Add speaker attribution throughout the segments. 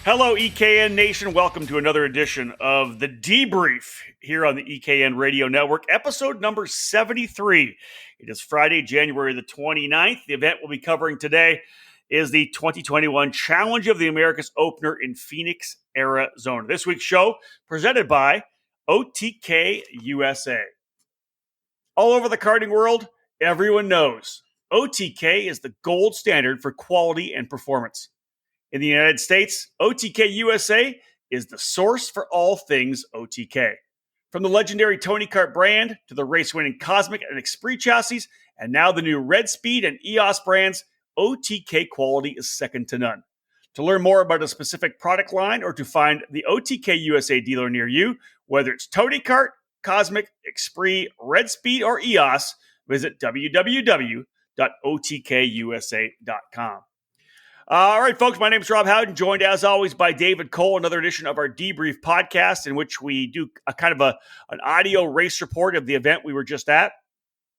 Speaker 1: Hello, EKN Nation. Welcome to another edition of the Debrief here on the EKN Radio Network, episode number 73. It is Friday, January the 29th. The event we'll be covering today is the 2021 Challenge of the Americas opener in Phoenix, Arizona. This week's show presented by OTK USA. All over the karting world, everyone knows OTK is the gold standard for quality and performance. In the United States, OTK USA is the source for all things OTK. From the legendary Tony Kart brand to the race-winning Cosmic and Esprit chassis, and now the new Red Speed and EOS brands, OTK quality is second to none. To learn more about a specific product line or to find the OTK USA dealer near you, whether it's Tony Kart, Cosmic, Esprit, Red Speed, or EOS, visit www.otkusa.com. All right, folks, my name is Rob Howden, joined as always by David Cole, another edition of our Debrief podcast in which we do a kind of an audio race report of the event we were just at.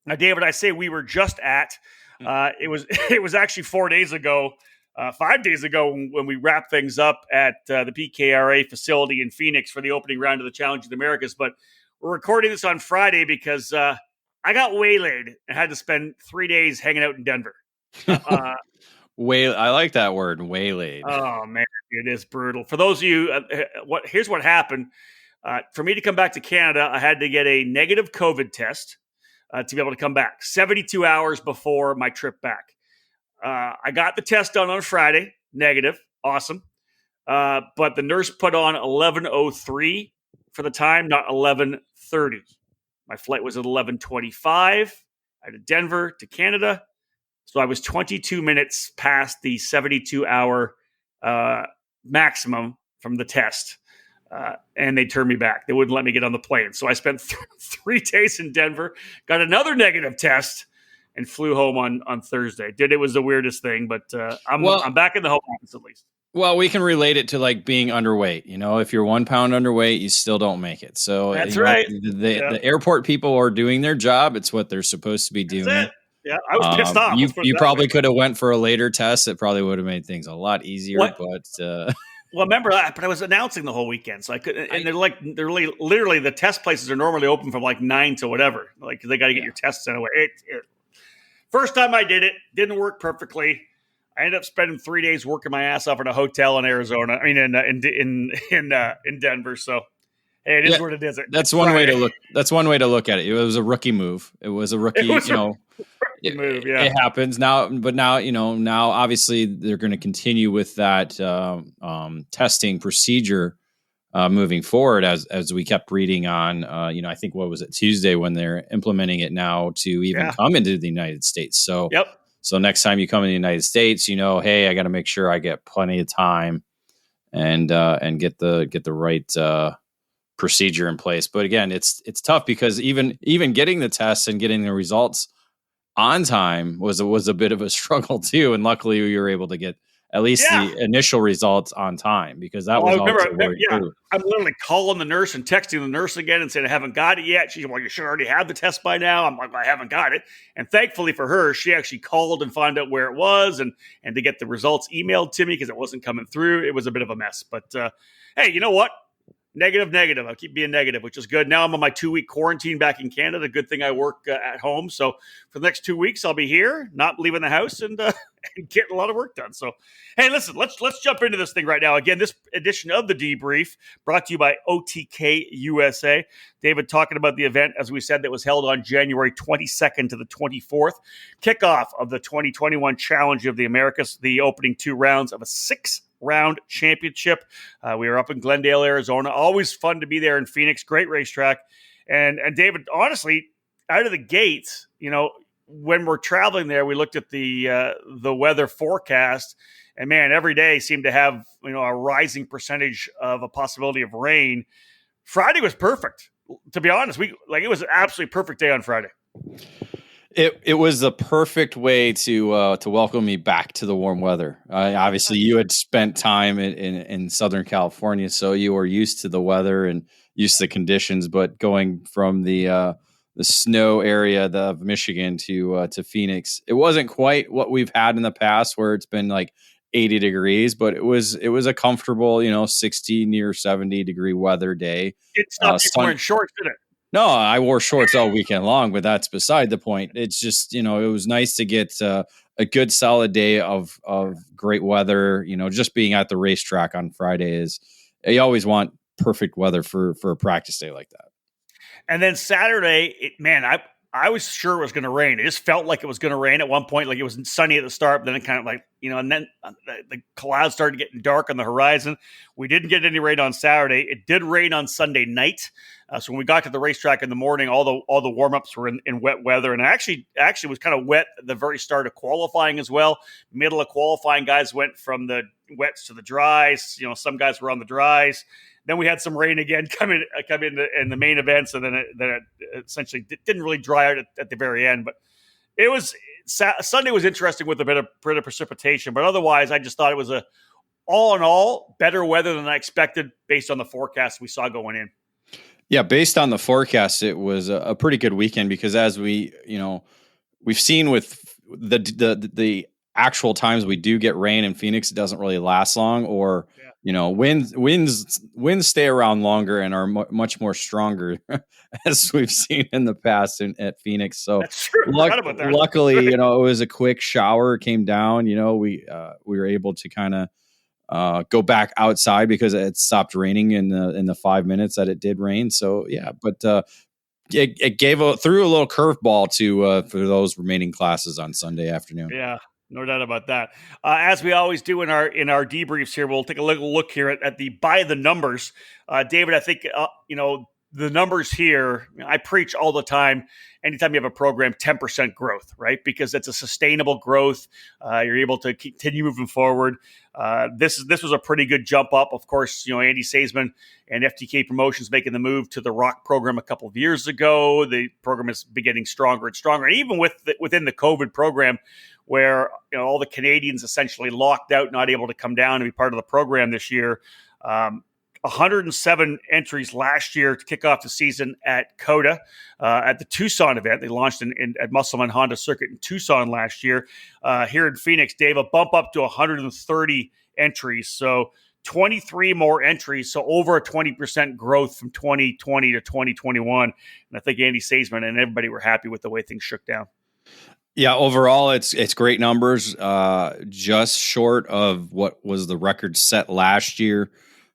Speaker 1: Now, David, I say we were just at. It was actually 5 days ago when we wrapped things up at the PKRA facility in Phoenix for the opening round of the Challenge of the Americas. But we're recording this on Friday because I got waylaid and had to spend 3 days hanging out in Denver.
Speaker 2: I like that word, waylaid.
Speaker 1: Oh man, it is brutal. For those of you, here's what happened. For me to come back to Canada, I had to get a negative COVID test to be able to come back 72 hours before my trip back. I got the test done on Friday, negative, awesome. But the nurse put on 11:03 for the time, not 11:30. My flight was at 11:25 out of Denver to Canada. So I was 22 minutes past the 72-hour maximum from the test, and they turned me back. They wouldn't let me get on the plane. So I spent 3 days in Denver, got another negative test, and flew home on Thursday. It was the weirdest thing, but I'm back in the home office at least.
Speaker 2: Well, we can relate it to like being underweight. You know, if you're 1 pound underweight, you still don't make it. So
Speaker 1: that's right.
Speaker 2: The airport people are doing their job. It's what they're supposed to be doing.
Speaker 1: That's it. Yeah, I was pissed off.
Speaker 2: You probably could have went for a later test. It probably would have made things a lot easier. But
Speaker 1: well, remember that. But I was announcing the whole weekend, so I couldn't. And they're literally the test places are normally open from like 9 to whatever. Like they got to get your tests sent away. First time I did it, didn't work perfectly. I ended up spending 3 days working my ass off in a hotel in Arizona. I mean, in Denver. So. Hey, it is what it is.
Speaker 2: That's one way to look. That's one way to look at it. It was a rookie move. It was a rookie. Move. Yeah. It happens now. But now, now obviously they're going to continue with that testing procedure moving forward. As we kept reading on, I think what was it Tuesday when they're implementing it now to even come into the United States. So, So next time you come in the United States, hey, I got to make sure I get plenty of time and get the right. Procedure in place. But again, it's tough because even getting the tests and getting the results on time was a bit of a struggle too. And luckily we were able to get at least the initial results on time because that was also true.
Speaker 1: I'm literally calling the nurse and texting the nurse again and saying, I haven't got it yet. She's like, you should already have the test by now. I'm like, I haven't got it. And thankfully for her, she actually called and found out where it was and to get the results emailed to me because it wasn't coming through. It was a bit of a mess, but hey, you know what? Negative. I keep being negative, which is good. Now I'm on my 2-week quarantine back in Canada. Good thing I work at home. So for the next 2 weeks, I'll be here, not leaving the house and getting a lot of work done. So, hey, listen, let's jump into this thing right now. Again, this edition of the Debrief brought to you by OTK USA. David talking about the event, as we said, that was held on January 22nd to the 24th. Kickoff of the 2021 Challenge of the Americas, the opening 2 rounds of a 6-round championship. We were up in Glendale, Arizona. Always fun to be there in Phoenix. Great racetrack. And David, honestly, out of the gates, when we're traveling there, we looked at the weather forecast, and man, every day seemed to have a rising percentage of a possibility of rain. Friday was perfect. To be honest, it was an absolutely perfect day on Friday.
Speaker 2: It was the perfect way to welcome me back to the warm weather. Obviously, you had spent time in Southern California, so you were used to the weather and used to the conditions. But going from the snow area of Michigan to Phoenix, it wasn't quite what we've had in the past, where it's been like 80 degrees, but it was a comfortable, 60 near 70 degree weather day.
Speaker 1: It stopped you from wearing shorts, didn't it?
Speaker 2: No, I wore shorts all weekend long, but that's beside the point. It's just, it was nice to get a good solid day of great weather. Just being at the racetrack on Friday is, you always want perfect weather for a practice day like that.
Speaker 1: And then Saturday, I was sure it was going to rain. It just felt like it was going to rain at one point. Like it was sunny at the start, but then it kind of like, and then the clouds started getting dark on the horizon. We didn't get any rain on Saturday. It did rain on Sunday night. So when we got to the racetrack in the morning, all the warm-ups were in wet weather. And actually was kind of wet at the very start of qualifying as well. Middle of qualifying, guys went from the wets to the dries. Some guys were on the dries. Then we had some rain again come in the main events, and then it essentially didn't really dry out at the very end. But it was Sunday was interesting with a bit of precipitation, but otherwise, I just thought it was all in all better weather than I expected based on the forecast we saw going in.
Speaker 2: Yeah, based on the forecast, it was a pretty good weekend because as we've seen with the actual times we do get rain in Phoenix, it doesn't really last long, or winds stay around longer and are much more stronger as we've seen in the past at Phoenix. So
Speaker 1: that's true.
Speaker 2: Luckily, it was a quick shower, came down, we were able to kind of go back outside because it stopped raining in the 5 minutes that it did rain. So yeah, but it threw a little curveball for those remaining classes on Sunday afternoon.
Speaker 1: Yeah. No doubt about that. As we always do in our debriefs here, we'll take a little look here at the by the numbers. David, I think the numbers here. I preach all the time. Anytime you have a program, 10% growth, right? Because it's a sustainable growth. You're able to continue moving forward. This was a pretty good jump up. Of course, Andy Saisman and FTK Promotions making the move to the Rock program a couple of years ago. The program has been getting stronger and stronger, and even within the COVID program, where all the Canadians essentially locked out, not able to come down and be part of the program this year. 107 entries last year to kick off the season at COTA at the Tucson event. They launched at Musselman Honda Circuit in Tucson last year. Here in Phoenix, Dave, a bump up to 130 entries. So 23 more entries, so over a 20% growth from 2020 to 2021. And I think Andy Saisman and everybody were happy with the way things shook down.
Speaker 2: Yeah, overall, it's great numbers, just short of what was the record set last year.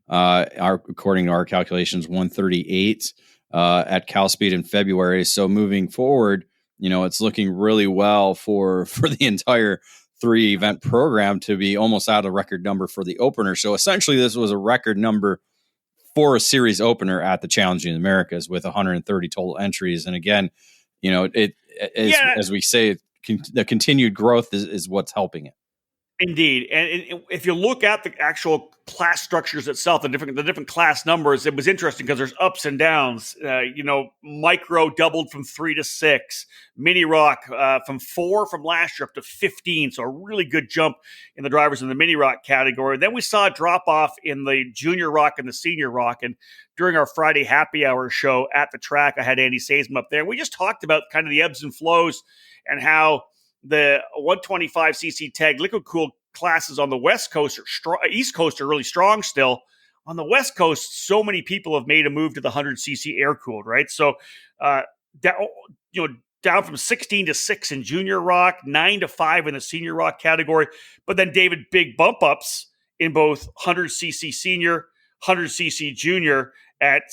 Speaker 2: According to our calculations, 138 at Cal Speed in February. So moving forward, it's looking really well for the entire 3-event program to be almost at a record number for the opener. So essentially, this was a record number for a series opener at the Challenging Americas with 130 total entries. And again, as we say, the continued growth is what's helping it.
Speaker 1: Indeed. And if you look at the actual class structures itself, the different class numbers, it was interesting because there's ups and downs. Micro doubled from 3 to 6. Mini Rock from 4 from last year up to 15. So a really good jump in the drivers in the Mini Rock category. Then we saw a drop off in the Junior Rock and the Senior Rock. And during our Friday happy hour show at the track, I had Andy Saisman up there. And we just talked about kind of the ebbs and flows and how the 125cc tag liquid cooled classes on the West Coast East Coast are really strong still. On the West Coast, so many people have made a move to the 100cc air cooled, right? So, down from 16 to 6 in Junior Rock, 9 to 5 in the Senior Rock category. But then, David, big bump ups in both 100cc Senior, 100cc Junior at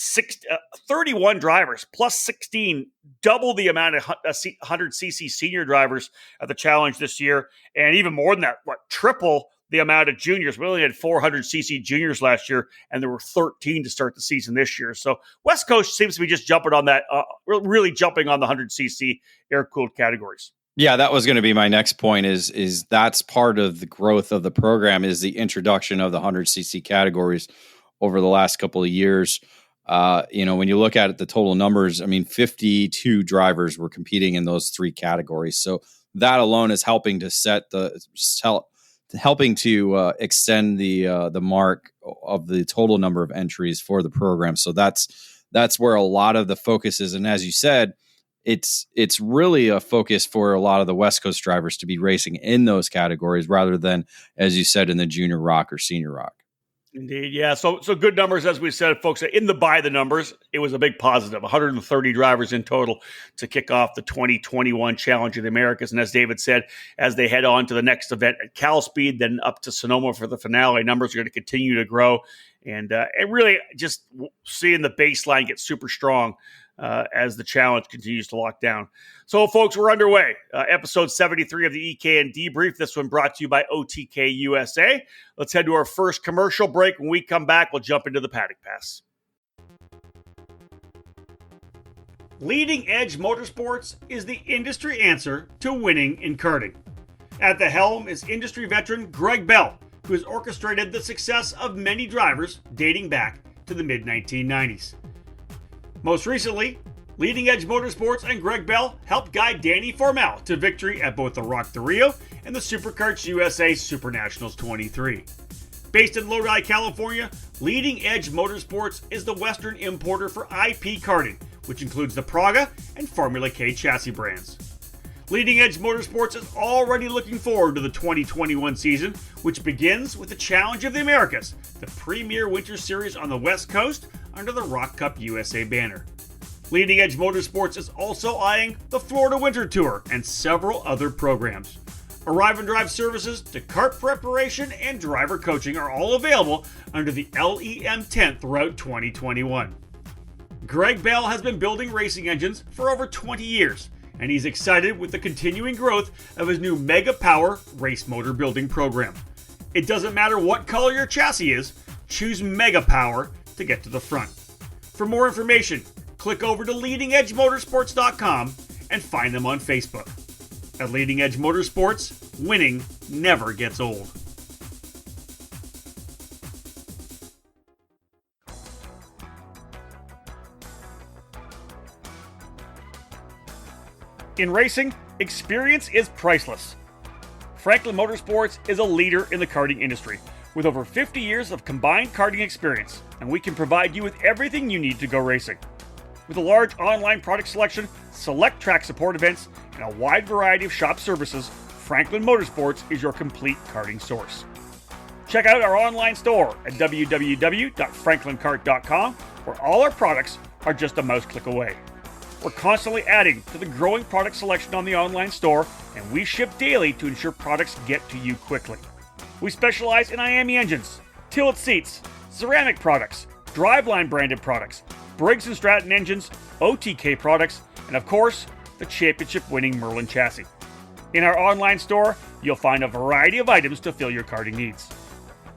Speaker 1: 31 drivers plus 16, double the amount of 100cc Senior drivers at the Challenge this year. And even more than that, triple the amount of juniors. We only had 400cc juniors last year, and there were 13 to start the season this year. So West Coast seems to be just jumping on that, really jumping on the 100cc air-cooled categories.
Speaker 2: Yeah, that was going to be my next point is that's part of the growth of the program is the introduction of the 100cc categories over the last couple of years. When you look at it, the total numbers, 52 drivers were competing in those 3 categories. So that alone is helping to extend the mark of the total number of entries for the program. So that's where a lot of the focus is. And as you said, it's really a focus for a lot of the West Coast drivers to be racing in those categories rather than, as you said, in the junior rock or senior rock.
Speaker 1: Indeed, yeah. So good numbers, as we said, folks. In the by the numbers, it was a big positive. 130 drivers in total to kick off the 2021 Challenge of the Americas. And as David said, as they head on to the next event at Cal Speed, then up to Sonoma for the finale, numbers are going to continue to grow. And really just seeing the baseline get super strong as the challenge continues to lock down. So, folks, we're underway. Episode 73 of the EKN Debrief. This one brought to you by OTK USA. Let's head to our first commercial break. When we come back, we'll jump into the Paddock Pass. Leading Edge Motorsports is the industry answer to winning in karting. At the helm is industry veteran Greg Bell, who has orchestrated the success of many drivers dating back to the mid-1990s. Most recently, Leading Edge Motorsports and Greg Bell helped guide Danny Formel to victory at both the Rock the Rio and the SuperKarts USA Super Nationals 23. Based in Lodi, California, Leading Edge Motorsports is the Western importer for IP karting, which includes the Praga and Formula K chassis brands. Leading Edge Motorsports is already looking forward to the 2021 season, which begins with the Challenge of the Americas, the premier winter series on the West Coast under the Rock Cup USA banner. Leading Edge Motorsports is also eyeing the Florida Winter Tour and several other programs. Arrive and drive services to kart preparation and driver coaching are all available under the LEM tent throughout 2021. Greg Bell has been building racing engines for over 20 years, and he's excited with the continuing growth of his new Mega Power race motor building program. It doesn't matter what color your chassis is, choose Mega Power to get to the front. For more information, click over to leadingedgemotorsports.com and find them on Facebook. At Leading Edge Motorsports, winning never gets old. In racing, experience is priceless. Franklin Motorsports is a leader in the karting industry with over 50 years of combined karting experience, and we can provide you with everything you need to go racing. With a large online product selection, select track support events, and a wide variety of shop services, Franklin Motorsports is your complete karting source. Check out our online store at www.franklinkart.com, where all our products are just a mouse click away. We're constantly adding to the growing product selection on the online store, and we ship daily to ensure products get to you quickly. We specialize in IAME engines, tilt seats, ceramic products, driveline branded products, Briggs & Stratton engines, OTK products, and of course, the championship-winning Merlin chassis. In our online store, you'll find a variety of items to fill your karting needs.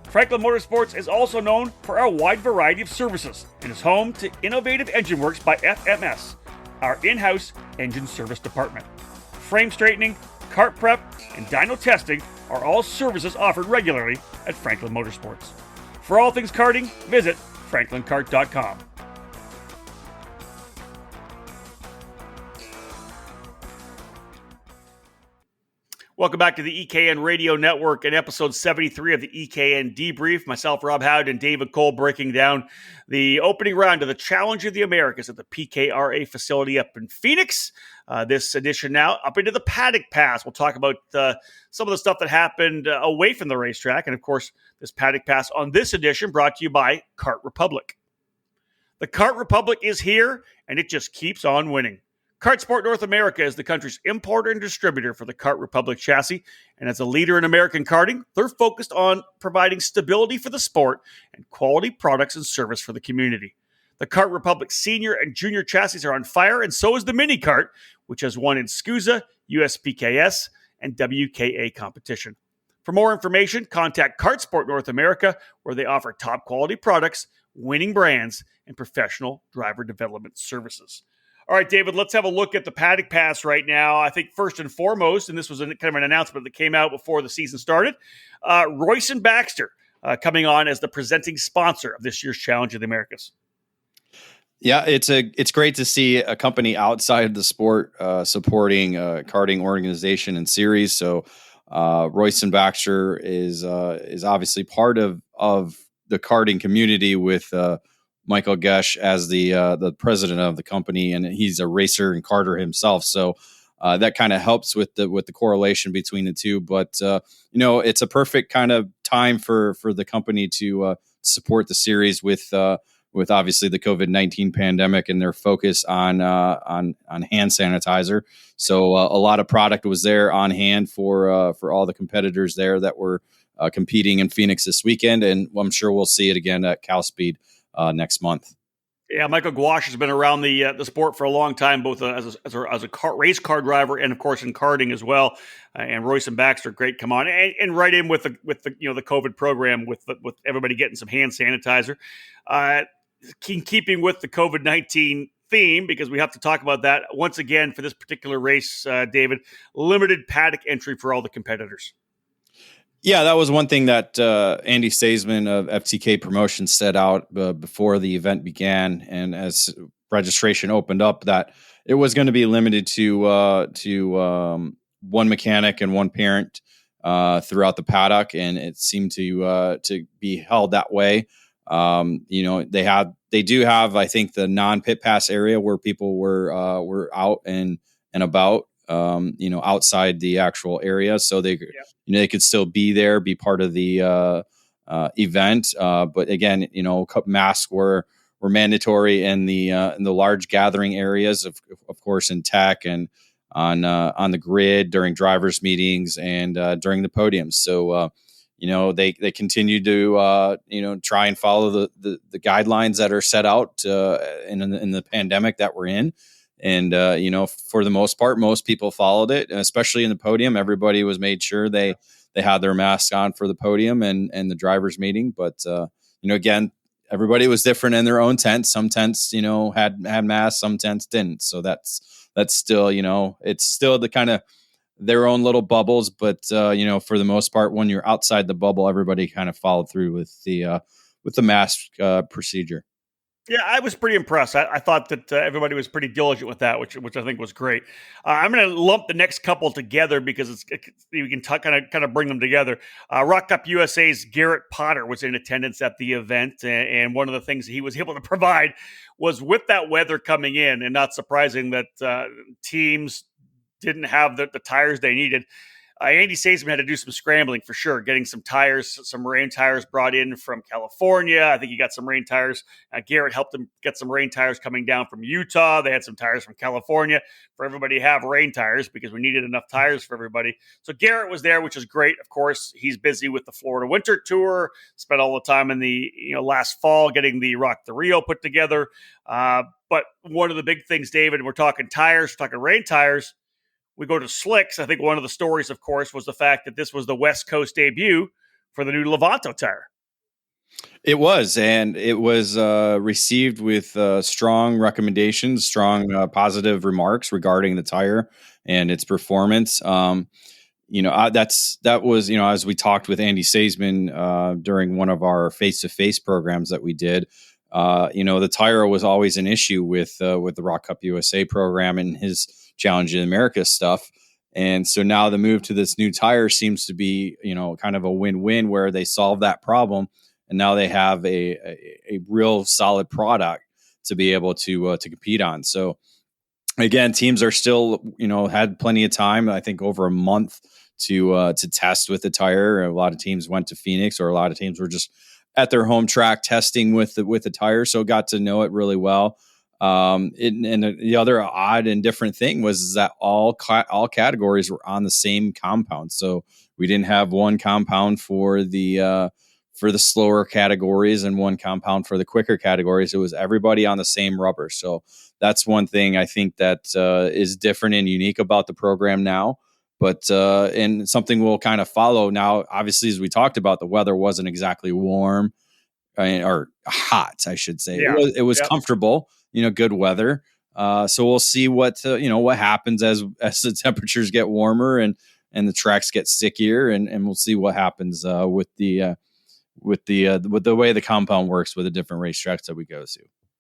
Speaker 1: Franklin Motorsports is also known for our wide variety of services and is home to Innovative Engine Works by FMS, our in-house engine service department. Frame straightening, kart prep, and dyno testing are all services offered regularly at Franklin Motorsports. For all things karting, visit franklinkart.com. Welcome back to the EKN Radio Network and episode 73 of the EKN Debrief. Myself, Rob Howard, and David Cole breaking down the opening round of the Challenge of the Americas at the PKRA facility up in Phoenix. This edition now up into the Paddock Pass. We'll talk about some of the stuff that happened away from the racetrack. And of course, this Paddock Pass on this edition brought to you by Kart Republic. The Kart Republic is here, and it just keeps on winning. Kart Sport North America is the country's importer and distributor for the Kart Republic chassis, and as a leader in American karting, they're focused on providing stability for the sport and quality products and service for the community. The Kart Republic senior and junior chassis are on fire, and so is the mini kart, which has won in SCUSA, USPKS, and WKA competition. For more information, contact Kart Sport North America, where they offer top quality products, winning brands, and professional driver development services. All right, David, let's have a look at the Paddock Pass right now. I think first and foremost, and this was kind of an announcement that came out before the season started, Royce and Baxter coming on as the presenting sponsor of this year's Challenge of the Americas.
Speaker 2: Yeah, it's great to see a company outside of the sport supporting a karting organization and series. So Royce and Baxter is obviously part of the karting community with Michael Gush as the president of the company, and he's a racer and karter himself. So that kind of helps with the correlation between the two. But it's a perfect kind of time for the company to support the series with obviously the COVID-19 pandemic and their focus on hand sanitizer. So a lot of product was there on hand for all the competitors there that were competing in Phoenix this weekend, and I'm sure we'll see it again at Cal Speed next month.
Speaker 1: Yeah, Michael Gouache has been around the sport for a long time, both as a race car driver and, of course, in karting as well. And Royce and Baxter, great, come on, and right in with the the COVID program with everybody getting some hand sanitizer. Keeping with the COVID-19 theme, because we have to talk about that once again for this particular race, David. Limited paddock entry for all the competitors.
Speaker 2: Yeah, that was one thing that Andy Staisman of FTK Promotions set out before the event began, and as registration opened up, that it was going to be limited to one mechanic and one parent throughout the paddock, and it seemed to be held that way. They do have, I think, the non-pit pass area where people were out and about. Outside the actual area, so they could still be there, be part of the event. But again, masks were mandatory in the large gathering areas, of course, in tech and on the grid during drivers' meetings and during the podiums. So they continue to try and follow the guidelines that are set out in the pandemic that we're in. And, for the most part, most people followed it, and especially in the podium. Everybody was made sure they had their masks on for the podium and the driver's meeting. But, again, everybody was different in their own tents. Some tents, had masks, some tents didn't. So that's still, it's still the kind of their own little bubbles. But, for the most part, when you're outside the bubble, everybody kind of followed through with the mask procedure.
Speaker 1: Yeah, I was pretty impressed. I thought that everybody was pretty diligent with that, which I think was great. I'm going to lump the next couple together because we can kind of bring them together. Rock Cup USA's Garrett Potter was in attendance at the event, and one of the things he was able to provide was, with that weather coming in, and not surprising that teams didn't have the tires they needed. Andy Staisman had to do some scrambling for sure, getting some tires, some rain tires brought in from California. I think he got some rain tires. Garrett helped him get some rain tires coming down from Utah. They had some tires from California for everybody to have rain tires because we needed enough tires for everybody. So Garrett was there, which is great. Of course, he's busy with the Florida Winter Tour, spent all the time in the last fall getting the Rock the Rio put together. But one of the big things, David, we're talking tires, we're talking rain tires. We go to slicks. I think one of the stories, of course, was the fact that this was the West Coast debut for the new Levanto tire.
Speaker 2: It was, and it was received with strong recommendations, strong positive remarks regarding the tire and its performance. That was as we talked with Andy Staisman during one of our face-to-face programs that we did. The tire was always an issue with the Rock Cup USA program and his Challenge in America stuff. And so now the move to this new tire seems to be, kind of a win-win where they solve that problem. And now they have a real solid product to be able to compete on. So again, teams are still, had plenty of time, I think over a month to test with the tire. A lot of teams went to Phoenix, or a lot of teams were just at their home track testing with the tire. So got to know it really well. And the other odd and different thing was that all categories were on the same compound. So we didn't have one compound for the slower categories and one compound for the quicker categories. It was everybody on the same rubber. So that's one thing I think that is different and unique about the program now. But and something we'll kind of follow now. Obviously, as we talked about, the weather wasn't exactly warm or hot, I should say. Yeah. It was comfortable. Good weather. So we'll see what happens as the temperatures get warmer and the tracks get stickier, and we'll see what happens with the way the compound works with the different racetracks that we go to.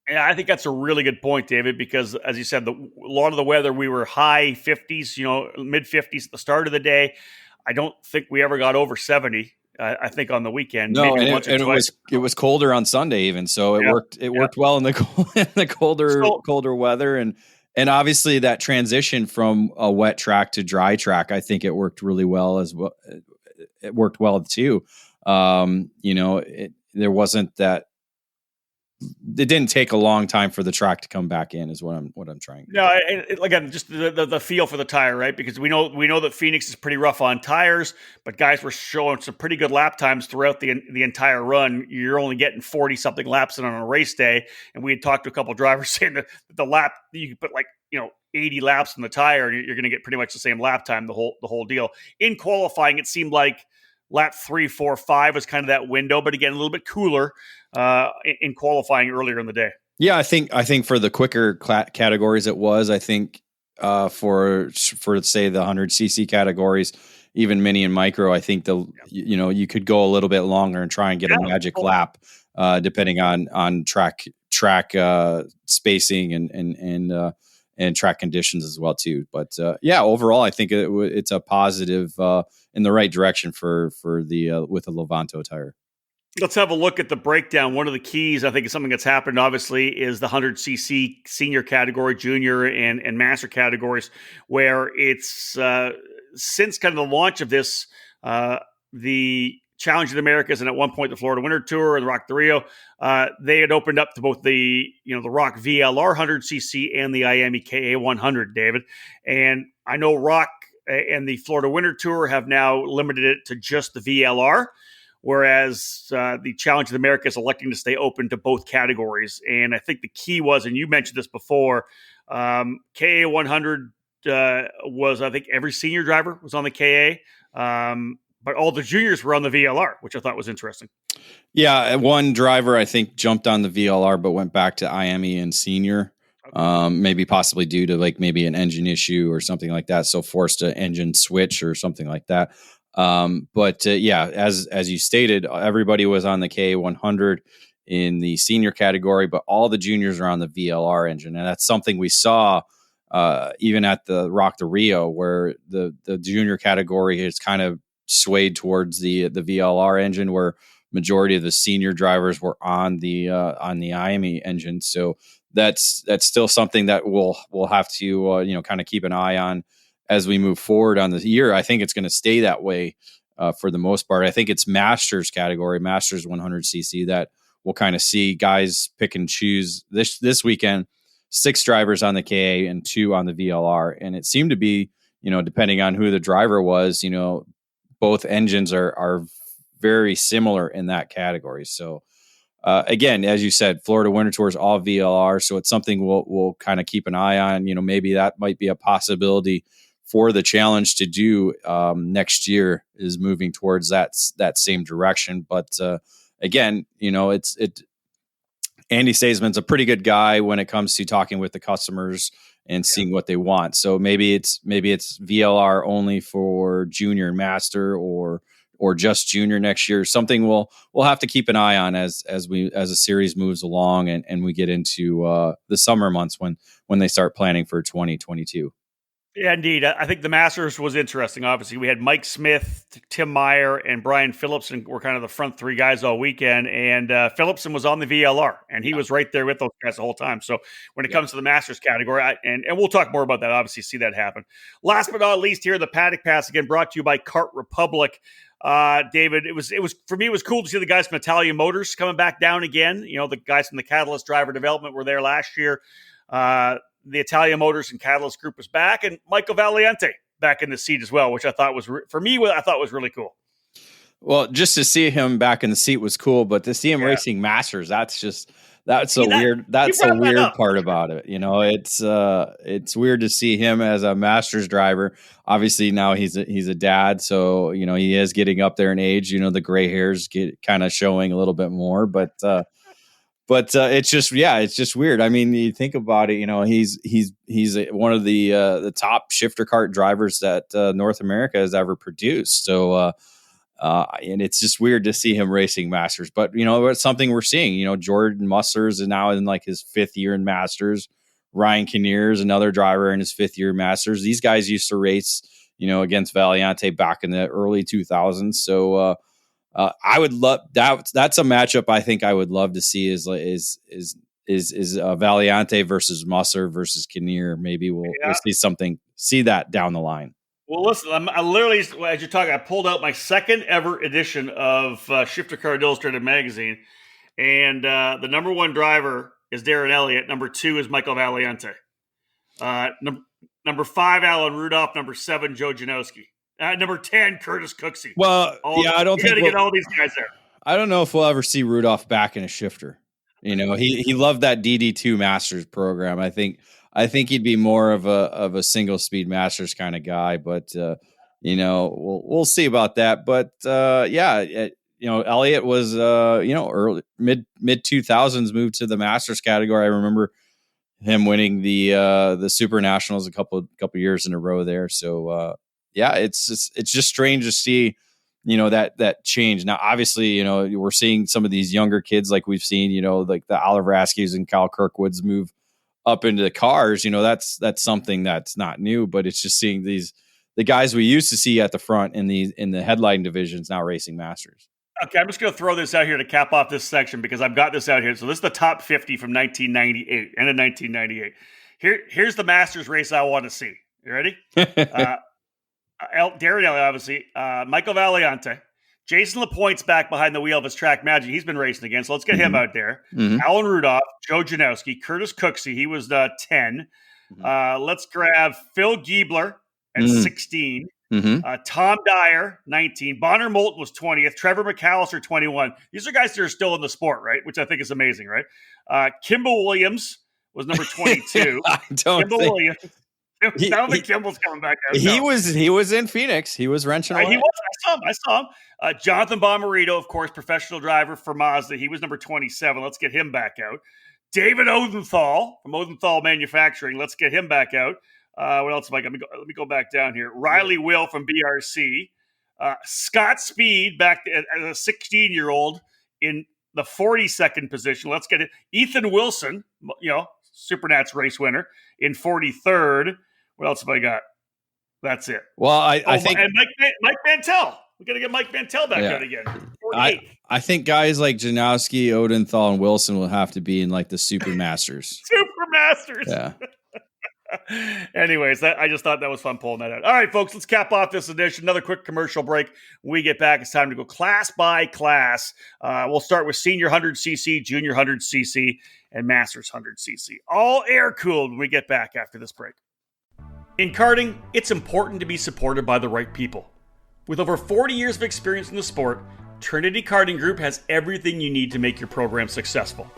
Speaker 1: Yeah, I think that's a really good point, David, because as you said, a lot of the weather, we were high 50s, mid 50s at the start of the day. I don't think we ever got over 70 I think on the weekend.
Speaker 2: No,
Speaker 1: maybe
Speaker 2: and
Speaker 1: once or twice.
Speaker 2: it was colder on Sunday even, so it worked well in the in the colder weather, and obviously that transition from a wet track to dry track, I think it worked really well as well. It worked well too. There wasn't that. It didn't take a long time for the track to come back in, is what I'm trying.
Speaker 1: No, again, just the feel for the tire, right? Because we know that Phoenix is pretty rough on tires, but guys were showing some pretty good lap times throughout the entire run. You're only getting 40 something laps in on a race day, and we had talked to a couple of drivers saying that the lap you could put 80 laps in the tire, and you're going to get pretty much the same lap time the whole deal. In qualifying, it seemed like lap 3, 4, 5 was kind of that window, but again, a little bit cooler in qualifying earlier in the day.
Speaker 2: Yeah, I think for the quicker categories it was. I think for say the 100cc categories, even mini and micro, I think you could go a little bit longer and try and get a magic lap, depending on track spacing and track conditions as well too. But overall, I think it's a positive in the right direction for the with the Levanto tire.
Speaker 1: Let's have a look at the breakdown. One of the keys, I think, is something that's happened, obviously, is the 100cc senior category, junior and master categories, where it's since kind of the launch of this, the Challenge of the Americas, and at one point the Florida Winter Tour and the Rock the Rio, they had opened up to both the Rock VLR 100cc and the IAME KA 100, David. And I know Rock and the Florida Winter Tour have now limited it to just the VLR, whereas the Challenge of the Americas is electing to stay open to both categories. And I think the key was, and you mentioned this before, KA 100 was, I think, every senior driver was on the KA, but all the juniors were on the VLR, which I thought was interesting.
Speaker 2: Yeah, one driver, I think, jumped on the VLR but went back to IME and senior. Okay. Maybe possibly due to maybe an engine issue or something like that. So forced an engine switch or something like that. But as you stated, everybody was on the K100 in the senior category, but all the juniors are on the VLR engine. And that's something we saw even at the Rock the Rio, where the junior category has kind of swayed towards the VLR engine, where majority of the senior drivers were on the IME engine. So that's still something that we'll have to kind of keep an eye on as we move forward on the year. I think it's going to stay that way for the most part. I think it's Masters category, Masters 100cc, that we'll kind of see guys pick and choose this weekend. 6 drivers on the KA and 2 on the VLR, and it seemed to be, depending on who the driver was, both engines are very similar in that category. So again, as you said, Florida Winter Tour is all VLR, so it's something we'll kind of keep an eye on. Maybe that might be a possibility for the challenge to do next year, is moving towards that same direction. But again, Andy Staisman's a pretty good guy when it comes to talking with the customers and seeing what they want. So maybe it's VLR only for junior and master, or just junior next year. Something we'll have to keep an eye on as a series moves along and we get into the summer months when they start planning for 2022.
Speaker 1: Yeah, indeed. I think the Masters was interesting. Obviously, we had Mike Smith, Tim Meyer, and Brian Phillipson were kind of the front 3 guys all weekend. And Phillipson was on the VLR, and he was right there with those guys the whole time. So when it comes to the Masters category, and we'll talk more about that, obviously, see that happen. Last but not least, here, the Paddock Pass, again, brought to you by Kart Republic. David, it was for me, it was cool to see the guys from Italian Motors coming back down again. The guys from the Catalyst Driver Development were there last year. The Italian Motors and Catalyst group was back, and Michael Valiente back in the seat as well, which I thought was really cool.
Speaker 2: Well, just to see him back in the seat was cool, but to see him racing Masters, that's a weird part about it. It's weird to see him as a Masters driver. Obviously now he's a dad, so he is getting up there in age. The gray hairs get kind of showing a little bit more, but it's just weird. I mean, you think about it, he's one of the top shifter kart drivers that North America has ever produced. So, and it's just weird to see him racing Masters, but it's something we're seeing. Jordan Musters is now in his 5th year in Masters. Ryan Kinnear is another driver in his 5th year in Masters. These guys used to race, against Valiante back in the early 2000s. So, I would love that. That's a matchup I think I would love to see is Valiante versus Musser versus Kinnear. Maybe we'll see that down the line.
Speaker 1: Well, listen, I literally, as you're talking, I pulled out my second ever edition of Shifter Card Illustrated magazine, and the number 1 driver is Darren Elliott. Number 2 is Michael Valiante. Number 5, Alan Rudolph. Number 7, Joe Janowski. Number 10, Curtis Cooksey.
Speaker 2: Well, I don't think
Speaker 1: we'll get all these guys there.
Speaker 2: I don't know if we'll ever see Rudolph back in a shifter. He loved that DD2 Masters program. I think he'd be more of a single speed Masters kind of guy, but we'll see about that. But Elliott was early mid 2000s moved to the Masters category. I remember him winning the Super Nationals a couple years in a row there. So it's just strange to see that change. Now, obviously, we're seeing some of these younger kids like we've seen, like the Oliver Askew's and Kyle Kirkwoods move up into the cars. That's something that's not new, but it's just seeing the guys we used to see at the front in the headline divisions now racing Masters.
Speaker 1: Okay, I'm just going to throw this out here to cap off this section because I've got this out here. So this is the top 50 from 1998, end of 1998. Here's the Masters race I want to see. You ready? Darren Elliott, obviously. Michael Valiante. Jason LaPointe's back behind the wheel of his Track Magic. He's been racing again, so let's get him out there. Mm-hmm. Alan Rudolph, Joe Janowski, Curtis Cooksey. He was 10. Mm-hmm. Let's grab Phil Giebler at 16. Mm-hmm. Tom Dyer, 19. Bonner Moulton was 20th. Trevor McAllister, 21. These are guys that are still in the sport, right? Which I think is amazing, right? Kimball Williams was number 22. Williams. I don't think Kimball's coming back out.
Speaker 2: He was in Phoenix. He was wrenching away.
Speaker 1: He was. I saw him. Jonathan Bomarito, of course, professional driver for Mazda. He was number 27. Let's get him back out. David Odenthal from Odenthal Manufacturing. Let's get him back out. What else am I got? Let me go back down here. Riley Will from BRC. Scott Speed back as a 16-year-old in the 42nd position. Let's get it. Ethan Wilson, Supernats race winner in 43rd. What else have I got? That's it.
Speaker 2: Well, I think
Speaker 1: and Mike Mantel. We got to get Mike Mantel back out again.
Speaker 2: I think guys like Janowski, Odenthal, and Wilson will have to be in like the Super Masters.
Speaker 1: Super Masters.
Speaker 2: Yeah.
Speaker 1: Anyways, I just thought that was fun pulling that out. All right, folks, let's cap off this edition. Another quick commercial break. When we get back, it's time to go class by class. We'll start with Senior 100cc, Junior 100cc, and Masters 100cc. All air-cooled when we get back after this break. In karting, it's important to be supported by the right people. With over 40 years of experience in the sport, Trinity Karting Group has everything you need to make your program successful.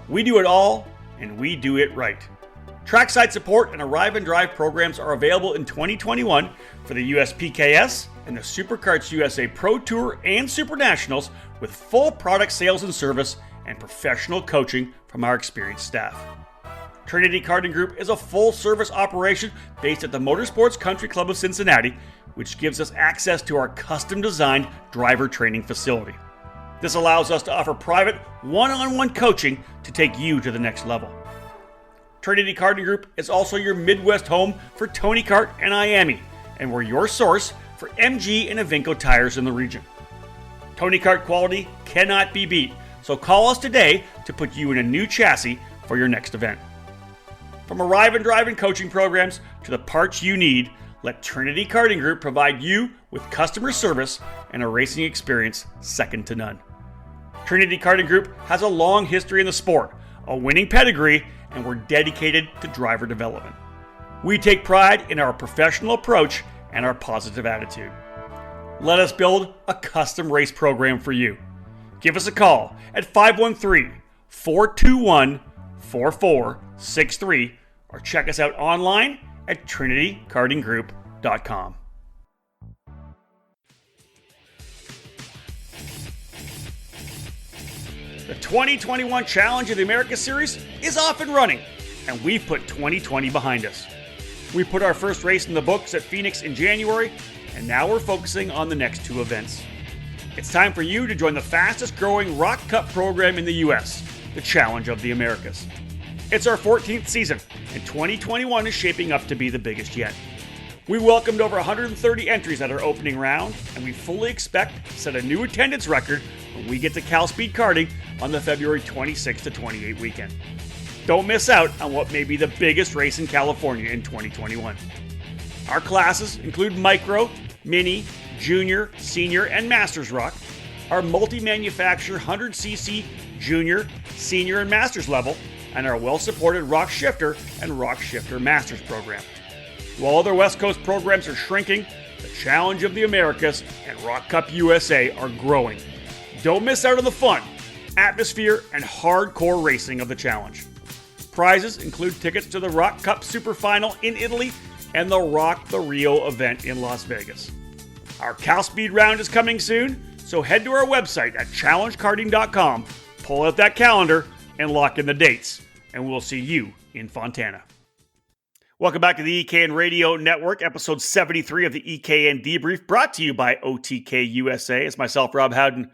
Speaker 1: We do it all, and we do it right. Trackside support and arrive and drive programs are available in 2021 for the US PKS and the Superkarts USA Pro Tour and Super Nationals with full product sales and service and professional coaching from our experienced staff. Trinity Karting Group is a full-service operation based at the Motorsports Country Club of Cincinnati, which gives us access to our custom-designed driver training facility. This allows us to offer private, one-on-one coaching to take you to the next level. Trinity Karting Group is also your Midwest home for Tony Kart and IAME, and we're your source for MG and Avinco tires in the region. Tony Kart quality cannot be beat, so call us today to put you in a new chassis for your next event. From arrive and drive and coaching programs to the parts you need, let Trinity Karting Group provide you with customer service and a racing experience second to none. Trinity Karting Group has a long history in the sport, a winning pedigree, and we're dedicated to driver development. We take pride in our professional approach and our positive attitude. Let us build a custom race program for you. Give us a call at 513-421-4463 or check us out online at trinitykartinggroup.com. The 2021 Challenge of the America Series is off and running, and we've put 2020 behind us. We put our first race in the books at Phoenix in January, and now we're focusing on the next two events. It's time for you to join the fastest growing Rock Cup program in the U.S., the Challenge of the Americas. It's our 14th season, and 2021 is shaping up to be the biggest yet. We welcomed over 130 entries at our opening round, and we fully expect to set a new attendance record when we get to Cal Speed Karting on the February 26 to 28 weekend. Don't miss out on what may be the biggest race in California in 2021. Our classes include Micro, Mini, Junior, Senior, and Masters Rock, our multi-manufacturer 100cc Junior, Senior, and Masters level, and our well-supported Rock Shifter and Rock Shifter Masters program. While other West Coast programs are shrinking, the Challenge of the Americas and Rock Cup USA are growing. Don't miss out on the fun, atmosphere, and hardcore racing of the Challenge. Prizes include tickets to the Rock Cup Super Final in Italy and the Rock the Rio event in Las Vegas. Our Cal Speed round is coming soon, so head to our website at challengekarting.com, pull out that calendar, and lock in the dates, and we'll see you in Fontana. Welcome back to the EKN Radio Network, episode 73 of the EKN Debrief, brought to you by OTK USA. It's myself, Rob Howden,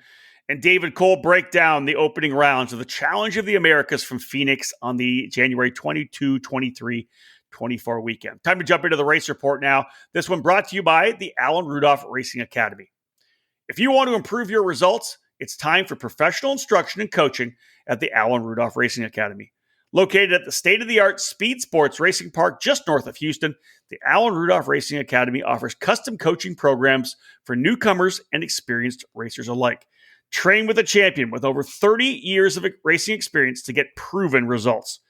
Speaker 1: and David Cole break down the opening rounds of the Challenge of the Americas from Phoenix on the January 22, 23, 24 weekend. Time to jump into the race report now. This one brought to you by the Alan Rudolph Racing Academy. If you want to improve your results, it's time for professional instruction and coaching at the Alan Rudolph Racing Academy. Located at the state-of-the-art Speed Sports Racing Park just north of Houston, the Alan Rudolph Racing Academy offers custom coaching programs for newcomers and experienced racers alike. Train with a champion with over 30 years of racing experience to get proven results.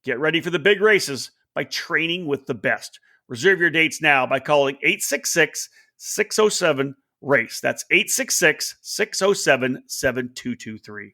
Speaker 1: Get ready for the big races by training with the best. Reserve your dates now by calling 866-607-RACE. That's 866-607-7223.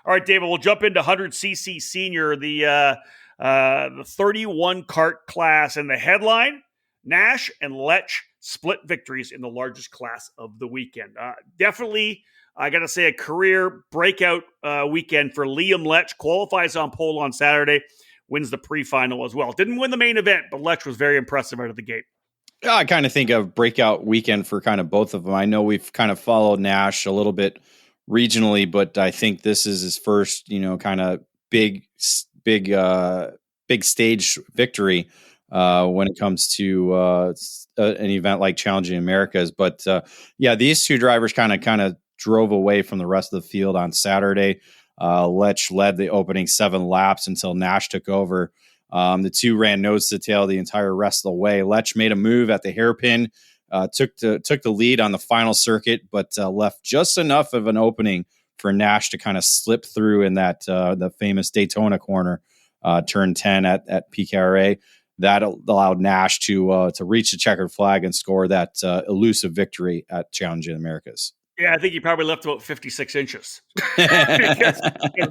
Speaker 1: All right, David, we'll jump into 100cc Senior, the 31 kart class. And the headline, Nash and Lech split victories in the largest class of the weekend. Definitely, I got to say, a career breakout weekend for Liam Lech. Qualifies on pole on Saturday, wins the pre-final as well. Didn't win the main event, but Lech was very impressive out of the gate.
Speaker 2: Yeah, I kind of think of breakout weekend for kind of both of them. I know we've kind of followed Nash a little bit regionally, but I think this is his first, kind of big stage victory when it comes to an event like Challenging Americas. But these two drivers kind of drove away from the rest of the field on Saturday. Lech led the opening 7 laps until Nash took over. The two ran nose to tail the entire rest of the way. Lech made a move at the hairpin, took the lead on the final circuit, but left just enough of an opening for Nash to kind of slip through in that the famous Daytona corner, turn 10 at PKRA. That allowed Nash to reach the checkered flag and score that elusive victory at Challenging Americas.
Speaker 1: Yeah, I think he probably left about 56 inches. because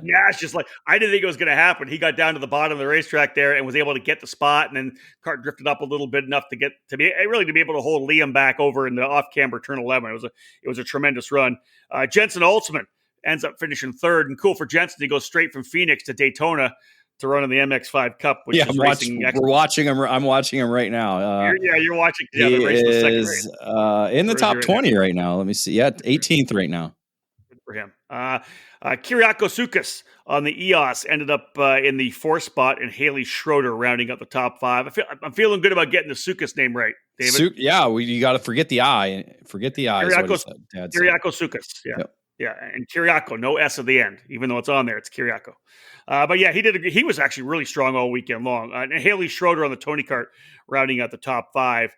Speaker 1: Nash just I didn't think it was going to happen. He got down to the bottom of the racetrack there and was able to get the spot, and then kart drifted up a little bit enough to be able to hold Liam back over in the off-camber turn 11. It was a tremendous run. Jensen Holtzman ends up finishing third, and cool for Jensen. He goes straight from Phoenix to Daytona to run in the MX5 Cup, which is racing.
Speaker 2: We're watching him. I'm watching him right now.
Speaker 1: You're watching.
Speaker 2: Yeah, the race is the second race. In the top 20 right now. Let me see. Yeah, 18th right now.
Speaker 1: Good for him. Kyriakos Soukas on the EOS ended up in the 4th spot, and Haley Schroeder rounding up the top 5. I'm feeling good about getting the Soukas name right, David.
Speaker 2: You got to forget the I. Forget the I.
Speaker 1: Kyriakos Soukas. Yeah. Yep. Yeah, and Kyriako, no S at the end, even though it's on there, it's Kyriako. But yeah, he was actually really strong all weekend long. And Haley Schroeder on the Tony Kart rounding out the top 5.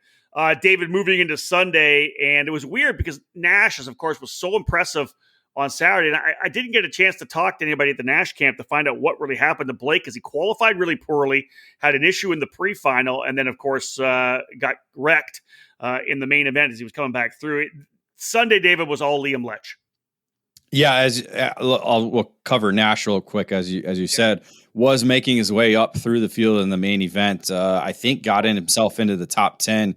Speaker 1: David, moving into Sunday, and it was weird because Nash, of course, was so impressive on Saturday. And I didn't get a chance to talk to anybody at the Nash camp to find out what really happened to Blake, because he qualified really poorly, had an issue in the pre-final, and then, of course, got wrecked in the main event as he was coming back through. Sunday, David, was all Liam Lech.
Speaker 2: Yeah, we'll cover Nash real quick, as you said, was making his way up through the field in the main event. I think got himself into the top 10,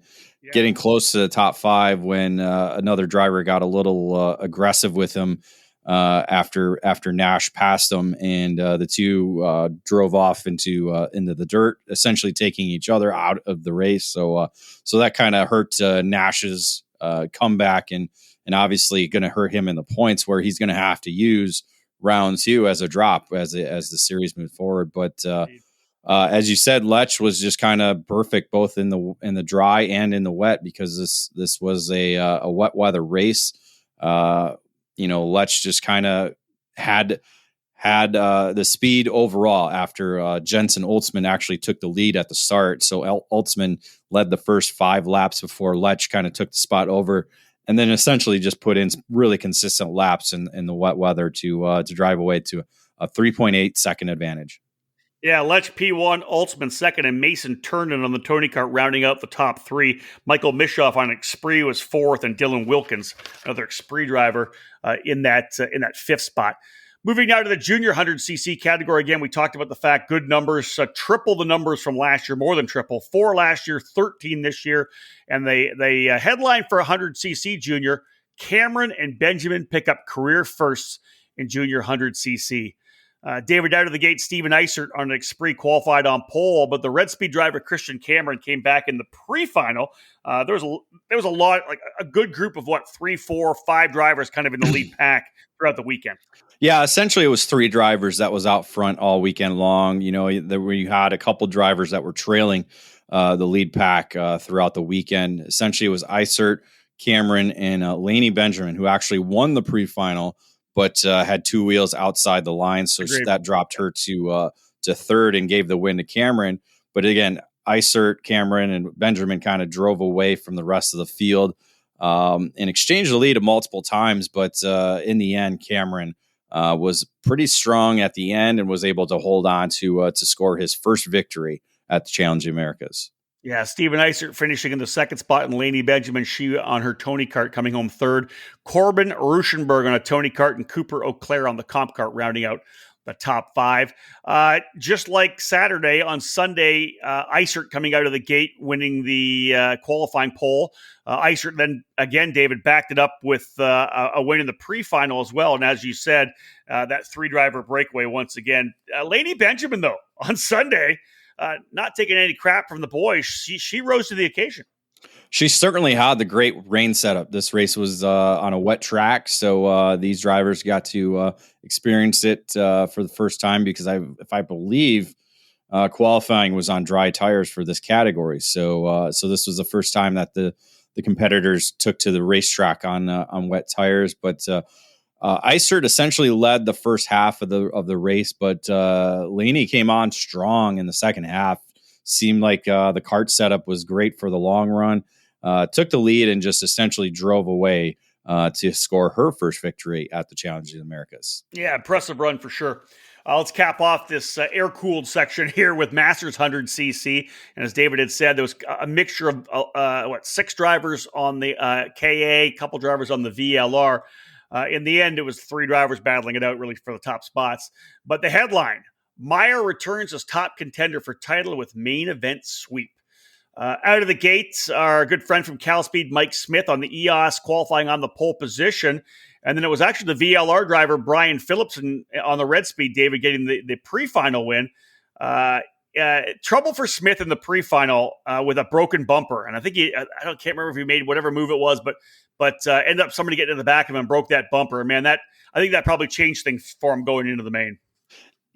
Speaker 2: getting close to the top 5 when another driver got a little aggressive with him after Nash passed him, and the two drove off into the dirt, essentially taking each other out of the race. So that kind of hurt Nash's comeback, and obviously going to hurt him in the points, where he's going to have to use round 2 as a drop as the series moves forward. But As you said, Lech was just kind of perfect both in the dry and in the wet, because this was a wet weather race. Lech just kind of had the speed overall after Jensen Oldsman actually took the lead at the start. So Oldsman led the first 5 laps before Lech kind of took the spot over, and then essentially just put in really consistent laps in the wet weather to drive away to a 3.8 second advantage.
Speaker 1: Yeah, Lech P1, Oldsman second, and Mason Turner on the Tony Kart rounding out the top 3. Michael Mischoff on Spree was 4th, and Dylan Wilkins, another Spree driver, in that 5th spot. Moving now to the junior 100cc category. Again, we talked about the fact good numbers, triple the numbers from last year, more than triple. 4 last year, 13 this year. And they headline for 100cc junior, Cameron and Benjamin pick up career firsts in junior 100cc. David, out of the gate, Steven Eisert on an Spree qualified on pole, but the Red Speed driver Christian Cameron came back in the pre-final. There was a lot, like a good group of 3, 4, 5 drivers kind of in the lead pack throughout the weekend.
Speaker 2: Yeah, essentially it was 3 drivers that was out front all weekend long. You had a couple drivers that were trailing the lead pack throughout the weekend. Essentially it was Eisert, Cameron, and Laney Benjamin, who actually won the pre-final, but had 2 wheels outside the line. So that dropped her to 3rd and gave the win to Cameron. But again, Eisert, Cameron, and Benjamin kind of drove away from the rest of the field and exchanged the lead multiple times. But in the end, Cameron was pretty strong at the end and was able to hold on to score his first victory at the Challenge of the Americas.
Speaker 1: Yeah, Steven Eisert finishing in the 2nd spot, and Laney Benjamin, she on her Tony Kart coming home 3rd. Corbin Ruschenberg on a Tony Kart, and Cooper O'Clair on the comp kart rounding out the top 5. Just like Saturday, on Sunday, Eisert coming out of the gate, winning the qualifying pole. Eisert then, again, David, backed it up with a win in the pre-final as well. And as you said, that 3-driver breakaway once again. Laney Benjamin, though, on Sunday, not taking any crap from the boys. She rose to the occasion.
Speaker 2: She certainly had the great rain setup. This race was on a wet track, so these drivers got to experience it for the first time, because if I believe qualifying was on dry tires for this category. So this was the first time that the competitors took to the racetrack on wet tires. But Eisert essentially led the first half of the race, but Laney came on strong in the second half. Seemed like the kart setup was great for the long run. Took the lead and just essentially drove away to score her first victory at the Challenge of the Americas.
Speaker 1: Yeah, impressive run for sure. Let's cap off this air-cooled section here with Masters 100cc. And as David had said, there was a mixture of 6 drivers on the KA, a couple drivers on the VLR. In the end, it was 3 drivers battling it out really for the top spots. But the headline, Meyer returns as top contender for title with main event sweep. Out of the gates, our good friend from Cal Speed, Mike Smith, on the EOS qualifying on the pole position. And then it was actually the VLR driver, Brian Phillips, on the Red Speed, David, getting the pre-final win. Trouble for Smith in the pre-final with a broken bumper. And I think can't remember if he made whatever move it was, but ended up somebody getting in the back of him and broke that bumper. Man, I think that probably changed things for him going into the main.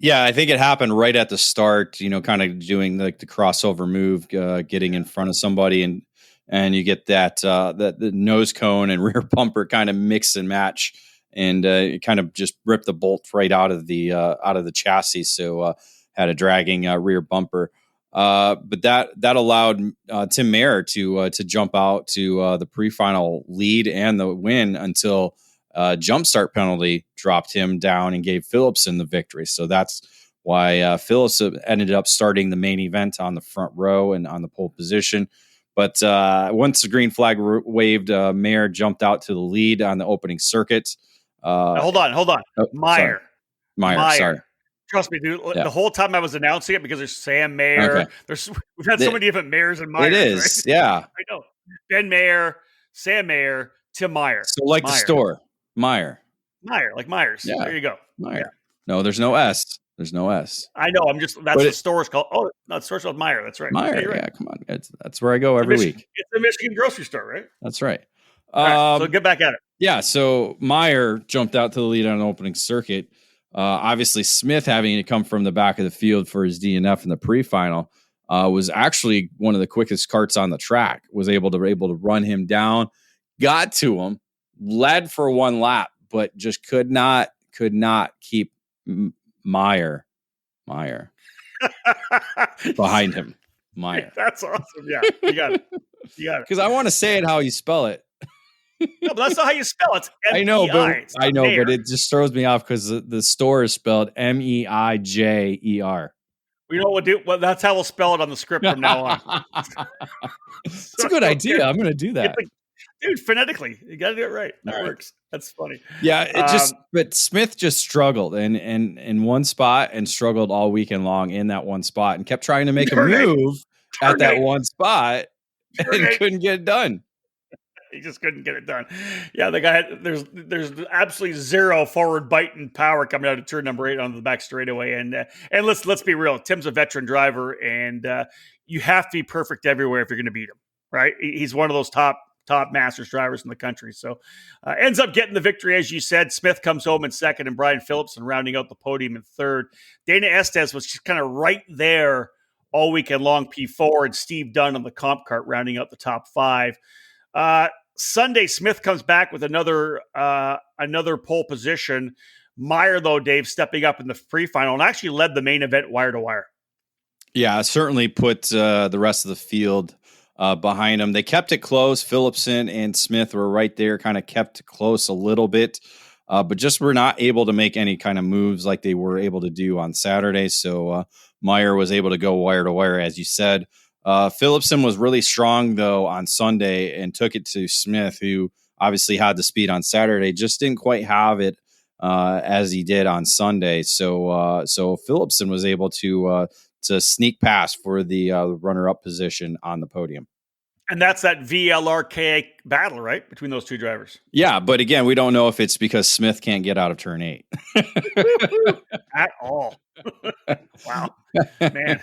Speaker 2: Yeah, I think it happened right at the start, kind of doing like the crossover move, getting in front of somebody, and you get that the nose cone and rear bumper kind of mix and match, and it kind of just ripped the bolt right out of the chassis. So had a dragging rear bumper. But that allowed Tim Mayer to jump out to the pre-final lead and the win until jumpstart penalty dropped him down and gave Phillipson the victory. So that's why Phillips ended up starting the main event on the front row and on the pole position. But once the green flag waved, Mayer jumped out to the lead on the opening circuit.
Speaker 1: Hold on.
Speaker 2: Oh,
Speaker 1: Meyer.
Speaker 2: Sorry.
Speaker 1: Trust me, dude. Yeah. The whole time I was announcing it, because there's Sam Mayer. Okay. We've had so many different Mayers and Myers.
Speaker 2: It is, right? Yeah.
Speaker 1: I know. Ben Mayer, Sam Mayer, Tim Meyer.
Speaker 2: So like Meyer. The store, Meyer,
Speaker 1: like Myers. Yeah. There you go.
Speaker 2: Meyer. Yeah. No, there's no S. There's no S.
Speaker 1: I know. That's what the store's called. Oh, no, the store's called Meyer. That's right.
Speaker 2: Meyer.
Speaker 1: Right.
Speaker 2: Yeah, come on. That's where I go every week.
Speaker 1: It's the Michigan grocery store, right?
Speaker 2: That's right.
Speaker 1: All right. So get back at it.
Speaker 2: Yeah. So Meyer jumped out to the lead on an opening circuit. Obviously, Smith having to come from the back of the field for his DNF in the pre-final was actually one of the quickest carts on the track. Was able to run him down, got to him, led for one lap, but just could not keep Meyer behind him. Meyer.
Speaker 1: That's awesome. Yeah, you got it.
Speaker 2: Because I want to say it how you spell it.
Speaker 1: No, but that's not how you spell it. It's M-E-I.
Speaker 2: I know, but it just throws me off because the store is spelled Meijer.
Speaker 1: You know what we'll do? Well, that's how we'll spell it on the script from now on.
Speaker 2: It's a good idea. I'm going to do that.
Speaker 1: Dude, phonetically, you got to do it right. That works. That's funny.
Speaker 2: Yeah, but Smith just struggled and in one spot and struggled all weekend long in that one spot and kept trying to make a move at that one spot and couldn't get it done.
Speaker 1: He just couldn't get it done. Yeah, the guy there's absolutely zero forward biting power coming out of turn number 8 on the back straightaway. And let's be real. Tim's a veteran driver, and you have to be perfect everywhere if you're going to beat him. Right? He's one of those top Masters drivers in the country. So ends up getting the victory, as you said. Smith comes home in second, and Brian Phillipson rounding out the podium in third. Dana Estes was just kind of right there all weekend long, P4, and Steve Dunn on the comp cart rounding out the top 5. Sunday, Smith comes back with another pole position. Meyer, though, Dave, stepping up in the pre-final and actually led the main event wire to wire.
Speaker 2: Yeah, certainly put the rest of the field behind him. They kept it close. Phillipson and Smith were right there, kind of kept close a little bit, but just were not able to make any kind of moves like they were able to do on Saturday. So Meyer was able to go wire to wire, as you said. Phillipson was really strong, though, on Sunday and took it to Smith, who obviously had the speed on Saturday, just didn't quite have it as he did on Sunday. So Phillipson was able to sneak past for the runner-up position on the podium.
Speaker 1: And that's that VLRK battle, right, between those two drivers?
Speaker 2: Yeah, but again, we don't know if it's because Smith can't get out of turn 8.
Speaker 1: At all. Wow. Man.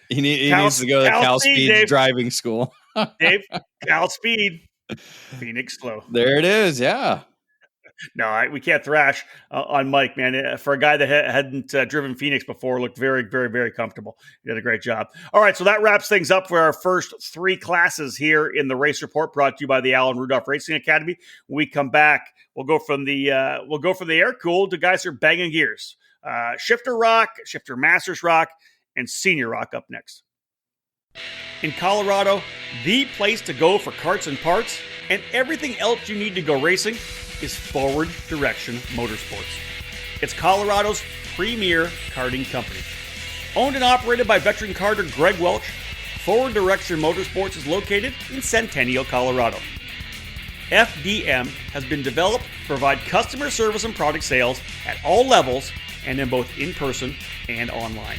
Speaker 2: He needs to go to Cal Speed driving school.
Speaker 1: Dave, Cal Speed, Phoenix slow.
Speaker 2: There it is, yeah.
Speaker 1: No, we can't thrash on Mike, man. For a guy that hadn't driven Phoenix before, looked very, very, very comfortable. He did a great job. All right, so that wraps things up for our first 3 classes here in the Race Report, brought to you by the Alan Rudolph Racing Academy. When we come back, we'll go from the air cooled to guys who are banging gears. Shifter Rock, Shifter Masters Rock, and Senior Rock up next. In Colorado, the place to go for carts and parts and everything else you need to go racing is Forward Direction Motorsports. It's Colorado's premier karting company. Owned and operated by veteran karter Greg Welch, Forward Direction Motorsports is located in Centennial, Colorado. FDM has been developed to provide customer service and product sales at all levels and in both in-person and online.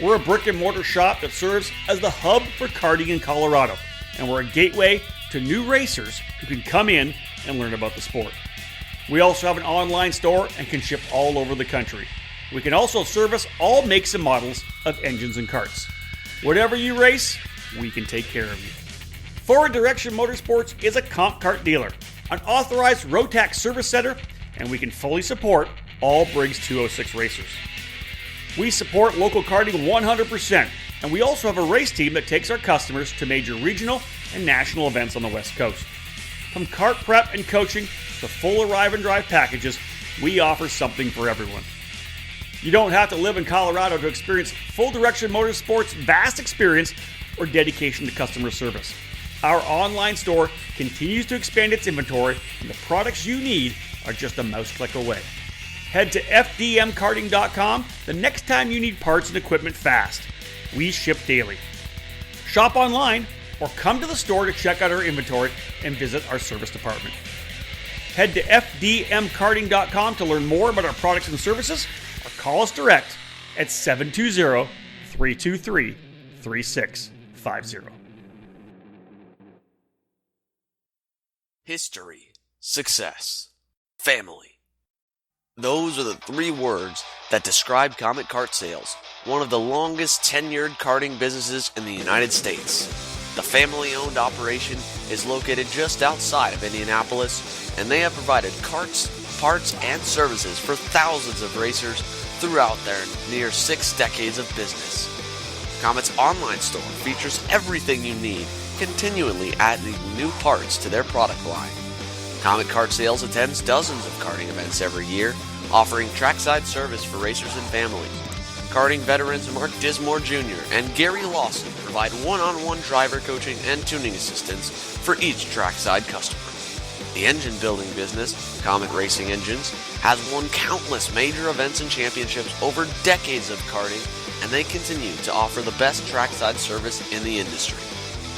Speaker 1: We're a brick and mortar shop that serves as the hub for karting in Colorado, and we're a gateway to new racers who can come in and learn about the sport. We also have an online store and can ship all over the country. We can also service all makes and models of engines and karts. Whatever you race, we can take care of you. Forward Direction Motorsports is a comp kart dealer, an authorized Rotax service center, and we can fully support all Briggs 206 racers. We support local karting 100%, and we also have a race team that takes our customers to major regional and national events on the West Coast. From kart prep and coaching to full arrive and drive packages, we offer something for everyone. You don't have to live in Colorado to experience Full Direction Motorsports' vast experience or dedication to customer service. Our online store continues to expand its inventory, and the products you need are just a mouse click away. Head to fdmkarting.com the next time you need parts and equipment fast. We ship daily. Shop online or come to the store to check out our inventory and visit our service department. Head to fdmkarting.com to learn more about our products and services or call us direct at 720-323-3650.
Speaker 3: History, success, family. Those are the 3 words that describe Comet Kart Sales, one of the longest tenured karting businesses in the United States. The family-owned operation is located just outside of Indianapolis, and they have provided karts, parts, and services for thousands of racers throughout their near 6 decades of business. Comet's online store features everything you need, continually adding new parts to their product line. Comet Kart Sales attends dozens of karting events every year, offering trackside service for racers and families. Karting veterans Mark Dismore Jr. and Gary Lawson provide one-on-one driver coaching and tuning assistance for each trackside customer. The engine building business, Comet Racing Engines, has won countless major events and championships over decades of karting, and they continue to offer the best trackside service in the industry.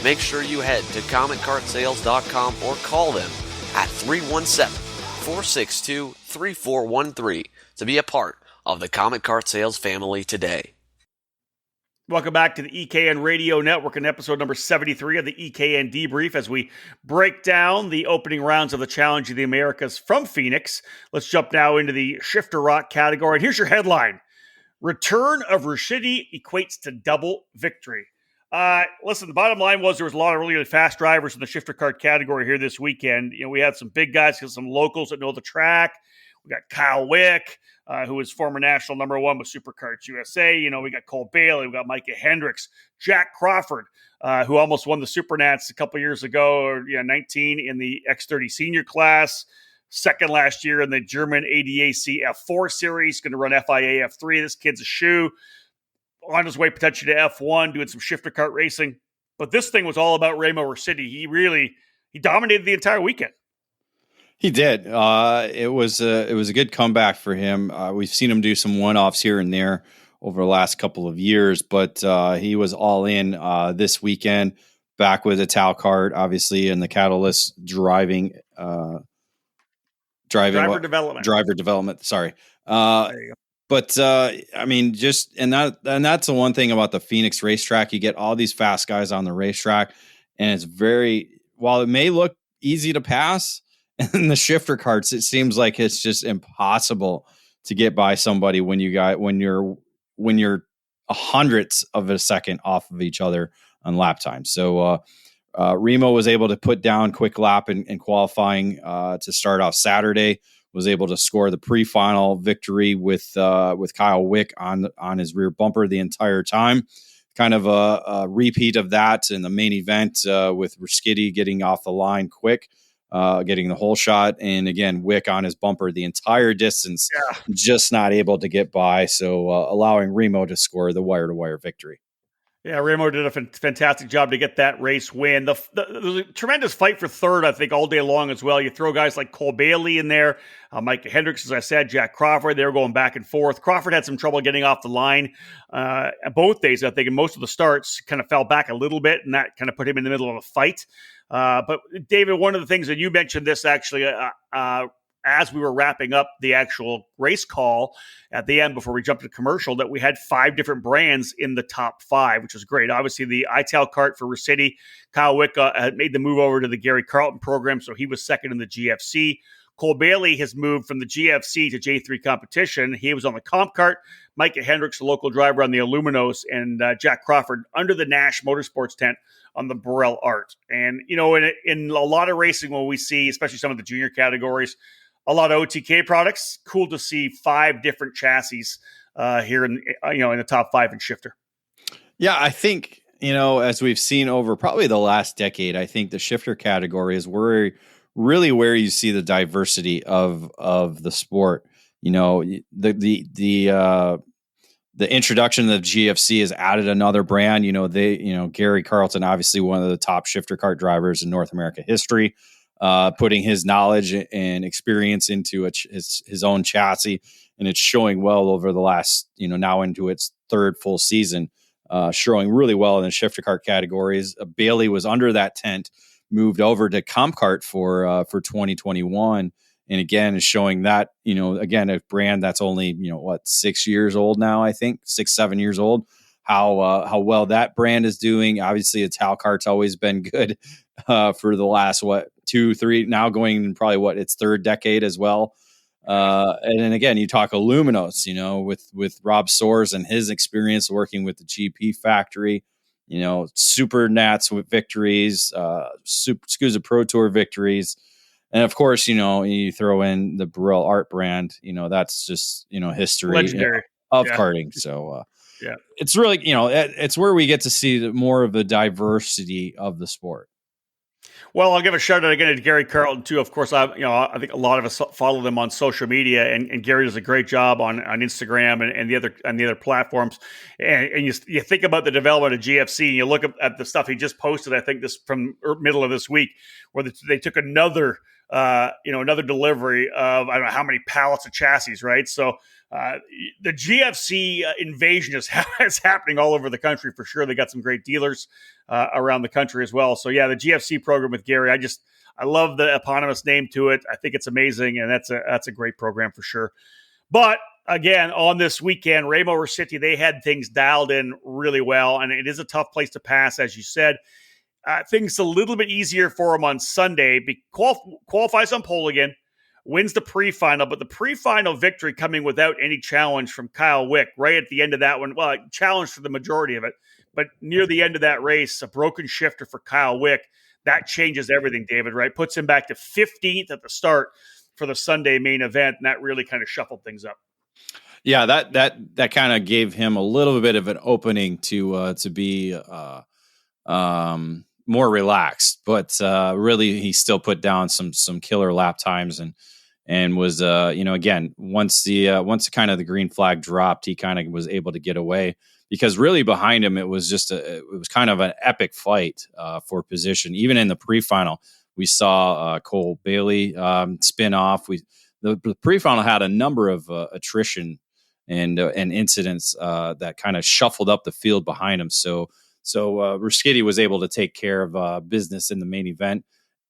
Speaker 3: Make sure you head to CometKartSales.com or call them at 317-462-3413 to be a part of the Comet Kart Sales family today.
Speaker 1: Welcome back to the EKN Radio Network and episode number 73 of the EKN Debrief as we break down the opening rounds of the Challenge of the Americas from Phoenix. Let's jump now into the shifter rock category. And here's your headline. Return of Rashidi equates to double victory. Listen, the bottom line was there was a lot of really fast drivers in the shifter kart category here this weekend. You know, we had some big guys, some locals that know the track. We got Kyle Wick, who was former national number 1 with Superkarts USA. You know, we got Cole Bailey, we got Micah Hendricks, Jack Crawford, who almost won the Supernats a couple years ago, or 19 in the X30 senior class. Second last year in the German ADAC F4 series, going to run FIA F3. This kid's a shoe. On his way potentially to F1, doing some shifter kart racing. But this thing was all about Remo Rossetti. He dominated the entire weekend.
Speaker 2: He did. It was a good comeback for him. We've seen him do some one-offs here and there over the last couple of years, but he was all in this weekend, back with a Tal kart, obviously, and the Catalyst driver development. Sorry. There you go. But I mean, that's the one thing about the Phoenix racetrack. You get all these fast guys on the racetrack, and it's while it may look easy to pass in the shifter karts, it seems like it's just impossible to get by somebody when you're a hundredths of a second off of each other on lap time. So Remo was able to put down quick lap in qualifying to start off Saturday. Was able to score the pre-final victory with Kyle Wick on his rear bumper the entire time. Kind of a repeat of that in the main event with Ruskitty getting off the line quick, getting the whole shot. And again, Wick on his bumper the entire distance, just not able to get by. So allowing Remo to score the wire-to-wire victory.
Speaker 1: Yeah, Remo did a fantastic job to get that race win. The tremendous fight for third, I think, all day long as well. You throw guys like Cole Bailey in there, Micah Hendricks, as I said, Jack Crawford. They were going back and forth. Crawford had some trouble getting off the line both days, I think, and most of the starts kind of fell back a little bit, and that kind of put him in the middle of a fight. But, David, one of the things that you mentioned this actually as we were wrapping up the actual race call at the end before we jumped to commercial, that we had 5 different brands in the top 5, which was great. Obviously, the ITAL kart for Rossetti, Kyle Wick had made the move over to the Gary Carlton program, so he was second in the GFC. Cole Bailey has moved from the GFC to J3 competition. He was on the comp kart. Micah Hendricks, a local driver on the Aluminos, and Jack Crawford under the Nash Motorsports tent on the Burrell Art. And, in a lot of racing, when we see, especially some of the junior categories, a lot of OTK products. Cool to see 5 different chassis here in the top 5 in shifter.
Speaker 2: Yeah, I think, as we've seen over probably the last decade, I think the shifter category is where you see the diversity of the sport. The introduction of the GFC has added another brand. Gary Carlton, obviously one of the top shifter kart drivers in North America history. Putting his knowledge and experience into his own chassis, and it's showing well over the last, now into its 3rd full season, showing really well in the shifter kart categories. Bailey was under that tent, moved over to comp kart for 2021, and again is showing that, again, a brand that's only 6 years old now, I think 6-7 years old. How well that brand is doing. Obviously, Ital kart's always been good for the last 2-3, now going in probably its 3rd decade as well. And then again, you talk Aluminos, with Rob Soares and his experience working with the GP factory, Super Nats with victories, SCUSA Pro Tour victories. And of course, you throw in the Burrell art brand, that's just, history
Speaker 1: Legendary.
Speaker 2: of karting. So,
Speaker 1: yeah,
Speaker 2: it's really, it's where we get to see more of the diversity of the sport.
Speaker 1: Well, I'll give a shout out again to Gary Carlton too. Of course, I think a lot of us follow them on social media, and Gary does a great job on Instagram and the other platforms. And you think about the development of GFC, and you look at the stuff he just posted. I think this from middle of this week, where they took another delivery of I don't know how many pallets of chassis, right? So the GFC invasion is happening all over the country for sure. They got some great dealers around the country as well. So yeah, the GFC program with Gary, I love the eponymous name to it. I think it's amazing, and that's a great program for sure. But again, on this weekend, Ramo City, they had things dialed in really well, and it is a tough place to pass, as you said. Things a little bit easier for him on Sunday. Qualifies on pole again, wins the pre-final, but the pre-final victory coming without any challenge from Kyle Wick right at the end of that one. Well, challenge for the majority of it, but near the end of that race, a broken shifter for Kyle Wick. That changes everything, David, right? Puts him back to 15th at the start for the Sunday main event, and that really kind of shuffled things up.
Speaker 2: Yeah, that kind of gave him a little bit of an opening to be more relaxed, but really he still put down some killer lap times and was again once kind of the green flag dropped, he kind of was able to get away, because really behind him it was kind of an epic fight for position. Even in the pre-final, we saw Cole Bailey spin off. The pre-final had a number of attrition and incidents that kind of shuffled up the field behind him. So Ruskitty was able to take care of business in the main event,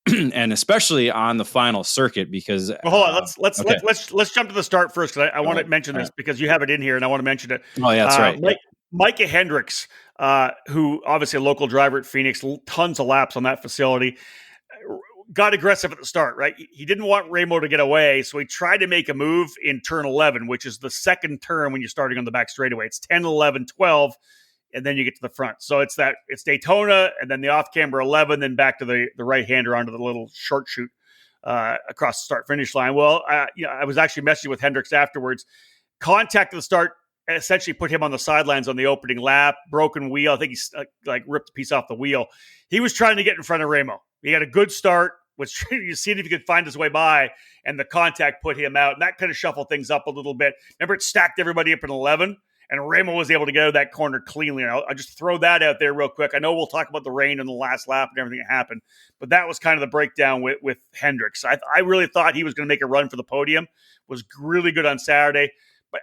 Speaker 2: and especially on the final circuit, because
Speaker 1: hold on, let's jump to the start first, because I want to mention this because you have it in here and I want to mention it.
Speaker 2: Oh yeah, that's right.
Speaker 1: Micah Hendricks, who obviously a local driver at Phoenix, tons of laps on that facility, got aggressive at the start, right? He didn't want Ramo to get away, so he tried to make a move in turn 11, which is the second turn when you're starting on the back straightaway. It's 10, 11, 12. And then you get to the front. So it's Daytona, and then the off-camber 11, then back to the right-hander onto the little short shoot across the start-finish line. Well, I was actually messaging with Hendricks afterwards. Contact at the start essentially put him on the sidelines on the opening lap. Broken wheel. I think he's ripped a piece off the wheel. He was trying to get in front of Ramo. He had a good start. Was trying to see if he could find his way by, and the contact put him out. And that kind of shuffled things up a little bit. Remember, it stacked everybody up in 11. And Ramo was able to get out of that corner cleanly. And I'll just throw that out there real quick. I know we'll talk about the rain in the last lap and everything that happened, but that was kind of the breakdown with Hendricks. I really thought he was going to make a run for the podium. Was really good on Saturday. But,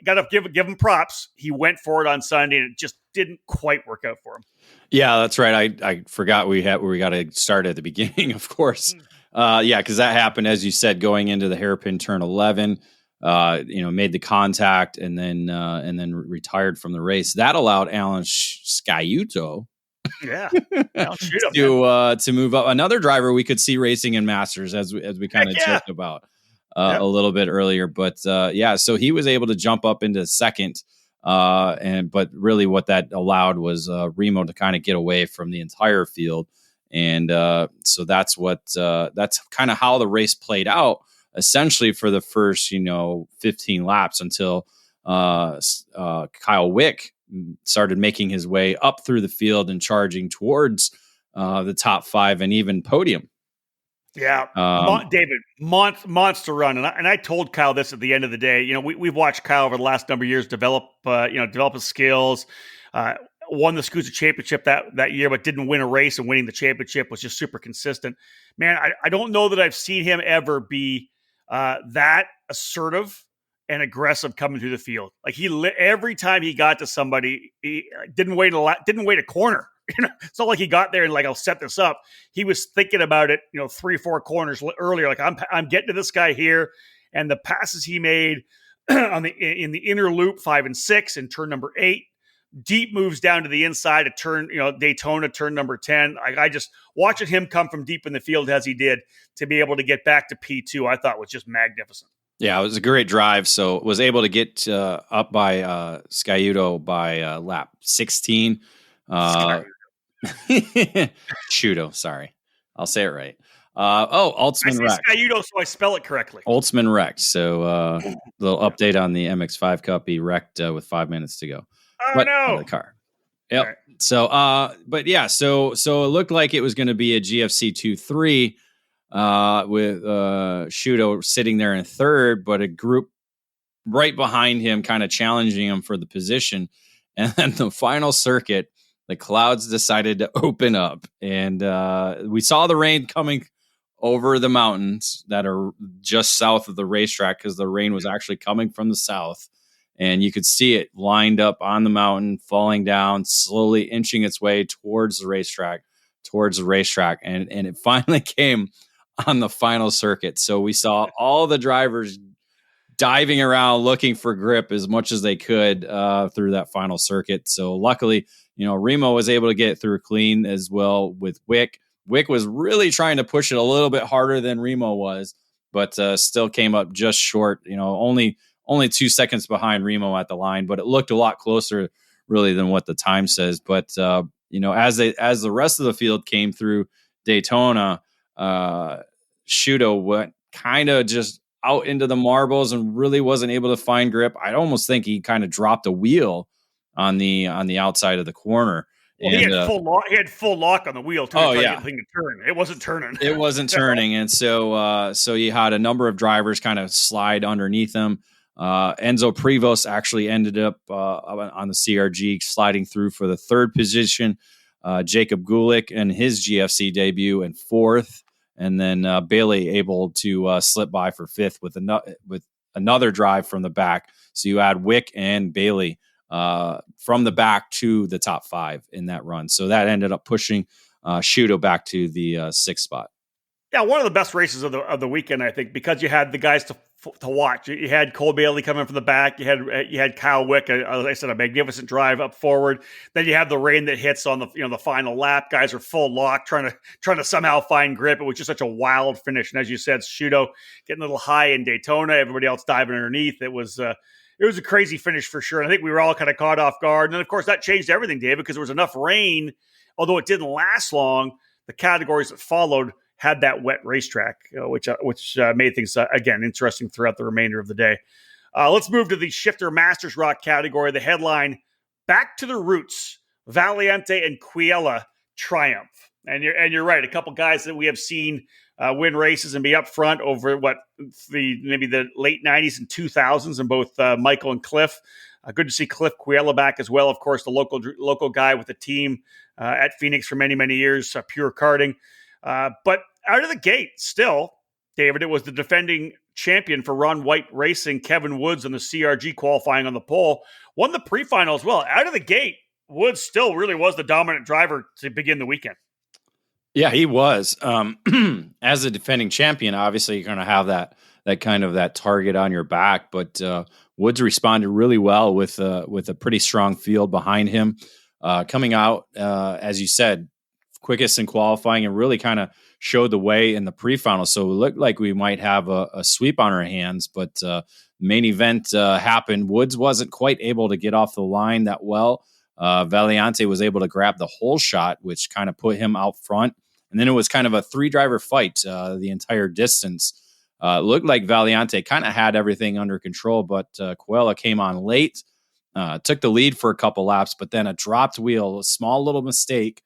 Speaker 1: got to give him props. He went for it on Sunday, and it just didn't quite work out for him.
Speaker 2: Yeah, that's right. I forgot we got to start at the beginning, of course. Because that happened, as you said, going into the hairpin turn 11. Made the contact and then retired from the race. That allowed Alan Sciuto to move up. Another driver we could see racing in Masters, as we kind of joked about a little bit earlier. But so he was able to jump up into second. But really what that allowed was Remo to kind of get away from the entire field. And so that's kind of how the race played out, essentially for the first, 15 laps, until Kyle Wick started making his way up through the field and charging towards the top five and even podium.
Speaker 1: Yeah, David, monster run, and I told Kyle this at the end of the day. We've watched Kyle over the last number of years develop his skills. Won the SCUSA championship that year, but didn't win a race, and winning the championship was just super consistent. Man, I don't know that I've seen him ever be that assertive and aggressive coming through the field. Like every time he got to somebody, he didn't wait a corner. It's not like he got there and I'll set this up. He was thinking about it, 3-4 corners earlier. Like I'm getting to this guy here, and the passes he made in the inner loop 5 and 6 and turn number 8. Deep moves down to the inside of turn, Daytona turn number 10. I just watching him come from deep in the field as he did to be able to get back to P2, I thought was just magnificent. Yeah,
Speaker 2: it was a great drive. So was able to get up by Sciuto by lap 16. Sciuto, sorry, I'll say it right. Altsman wrecked.
Speaker 1: I see Scayuto, so I spell it correctly.
Speaker 2: Altsman wrecked. So little update on the MX5 Cup. He wrecked with 5 minutes to go.
Speaker 1: Oh, no.
Speaker 2: The car. Yep.
Speaker 1: Right.
Speaker 2: So, but yeah, so it looked like it was going to be a GFC 2-3 with Shudo sitting there in third, but a group right behind him kind of challenging him for the position. And then the final circuit, the clouds decided to open up, and we saw the rain coming over the mountains that are just south of the racetrack, because the rain was actually coming from the south. And you could see it lined up on the mountain, falling down, slowly inching its way towards the racetrack. And it finally came on the final circuit. So we saw all the drivers diving around looking for grip as much as they could through that final circuit. So luckily, Remo was able to get through clean as well with Wick. Wick was really trying to push it a little bit harder than Remo was, but still came up just short, only 2 seconds behind Remo at the line, but it looked a lot closer really than what the time says. But, as the rest of the field came through Daytona, Shudo went kind of just out into the marbles and really wasn't able to find grip. I almost think he kind of dropped a wheel on the outside of the corner.
Speaker 1: Well, he had full lock on the wheel too.
Speaker 2: Oh, yeah.
Speaker 1: The thing to turn. It wasn't turning.
Speaker 2: It wasn't turning. And so you had a number of drivers kind of slide underneath him. Enzo Prevost actually ended up on the CRG sliding through for the third position. Jacob Gulick and his GFC debut in fourth. And then Bailey able to slip by for fifth with another drive from the back. So you add Wick and Bailey from the back to the top five in that run. So that ended up pushing Shudo back to the sixth spot.
Speaker 1: Yeah, one of the best races of the weekend, I think, because you had the guys to watch. You had Cole Bailey coming from the back. You had Kyle Wick, as I said, a magnificent drive up forward. Then you have the rain that hits on the final lap. Guys are full lock, trying to somehow find grip. It was just such a wild finish. And as you said, Shudo getting a little high in Daytona. Everybody else diving underneath. It was a crazy finish for sure. And I think we were all kind of caught off guard. And then, of course, that changed everything, David, because there was enough rain. Although it didn't last long, the categories that followed had that wet racetrack, which made things, again, interesting throughout the remainder of the day. Let's move to the Shifter Masters Rock category. The headline, Back to the Roots, Valiente and Quiela triumph. And you're right, a couple guys that we have seen win races and be up front over maybe the late 90s and 2000s, and both Michael and Cliff. Good to see Cliff Quiela back as well. Of course, the local guy with the team at Phoenix for many, many years, Pure Karting. But out of the gate, still, David, it was the defending champion for Ron White Racing, Kevin Woods, on the CRG qualifying on the pole. Won the pre-final as well. Out of the gate, Woods still really was the dominant driver to begin the weekend.
Speaker 2: Yeah, he was. As a defending champion, obviously you're going to have that kind of that target on your back. But Woods responded really well with a pretty strong field behind him, coming out, as you said, quickest in qualifying, and really kind of showed the way in the pre-final. So it looked like we might have a sweep on our hands, but main event happened. Woods wasn't quite able to get off the line that well. Valiente was able to grab the whole shot, which kind of put him out front. And then it was kind of a three-driver fight the entire distance. It looked like Valiente kind of had everything under control, but Quiela came on late, took the lead for a couple laps, but then a dropped wheel, a small little mistake,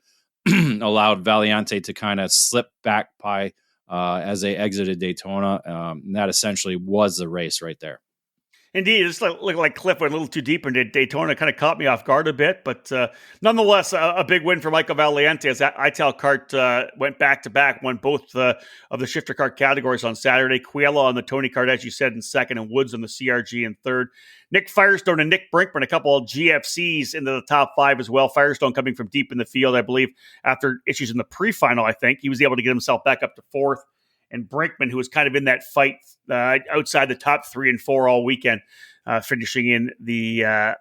Speaker 2: allowed Valiente to kind of slip back by as they exited Daytona. And that essentially was the race right there.
Speaker 1: Indeed, it's like Cliff went a little too deep into Daytona. Kind of caught me off guard a bit, but nonetheless, a big win for Michael Valiente as that Ital kart went back-to-back, won both of the shifter kart categories on Saturday. Quiela on the Tony kart, as you said, in second, and Woods on the CRG in third. Nick Firestone and Nick Brinkman, a couple of GFCs into the top five as well. Firestone coming from deep in the field, I believe, after issues in the pre-final, I think. He was able to get himself back up to fourth. And Brinkman, who was kind of in that fight outside the top 3 and 4 all weekend, finishing in the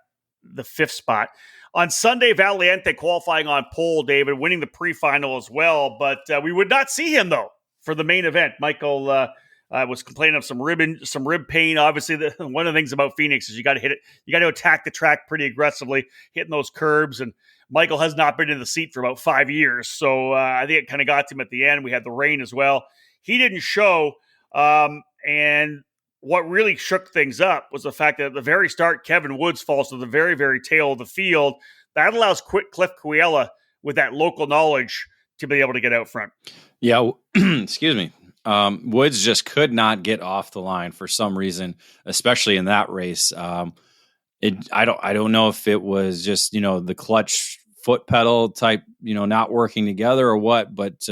Speaker 1: fifth spot. On Sunday, Valiente qualifying on pole, David, winning the pre-final as well. But we would not see him, though, for the main event. Michael was complaining of some rib pain. Obviously, one of the things about Phoenix is you got to hit it. You got to attack the track pretty aggressively, hitting those curbs. And Michael has not been in the seat for about 5 years. So I think it kind of got to him at the end. We had the rain as well. He didn't show. And what really shook things up was the fact that at the very start, Kevin Woods falls to the very, very tail of the field. That allows Cliff Cuella with that local knowledge to be able to get out front.
Speaker 2: Yeah. Excuse me. Woods just could not get off the line for some reason, especially in that race. I don't know if it was just, the clutch foot pedal type, not working together or what, but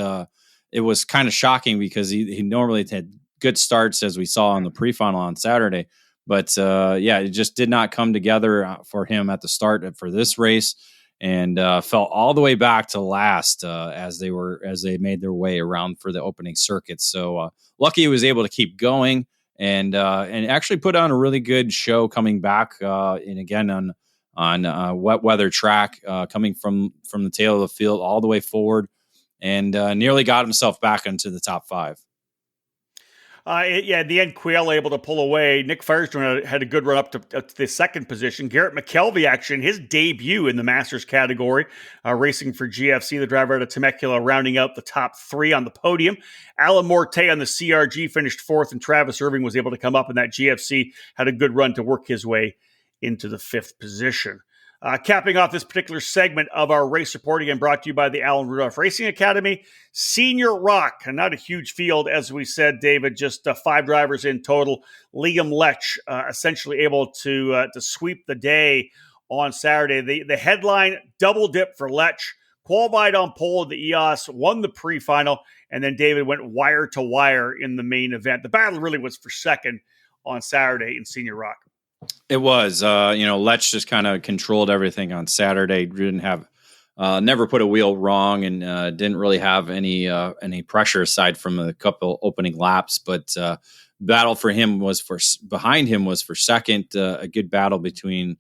Speaker 2: it was kind of shocking because he normally had good starts, as we saw on the pre-final on Saturday. But it just did not come together for him at the start for this race, and fell all the way back to last as they made their way around for the opening circuit. So lucky he was able to keep going and actually put on a really good show coming back and again on wet weather track, coming from the tail of the field all the way forward, and nearly got himself back into the top 5.
Speaker 1: At the end, Cuella able to pull away. Nick Firestone had a good run up to the second position. Garrett McKelvey, his debut in the Masters category, racing for GFC, the driver out of Temecula, rounding out the top 3 on the podium. Alan Morte on the CRG finished 4th, and Travis Irving was able to come up in that GFC, had a good run to work his way into the 5th position. Capping off this particular segment of our race report, again brought to you by the Alan Rudolph Racing Academy. Senior Rock, not a huge field, as we said, David, just 5 drivers in total. Liam Lech essentially able to sweep the day on Saturday. The headline double dip for Lech, qualified on pole at the EOS, won the pre-final, and then David went wire to wire in the main event. The battle really was for second on Saturday in Senior Rock.
Speaker 2: It was, Lech just kind of controlled everything on Saturday. Didn't have, never put a wheel wrong, and didn't really have any pressure aside from a couple opening laps. But battle for him behind him was for second. A good battle between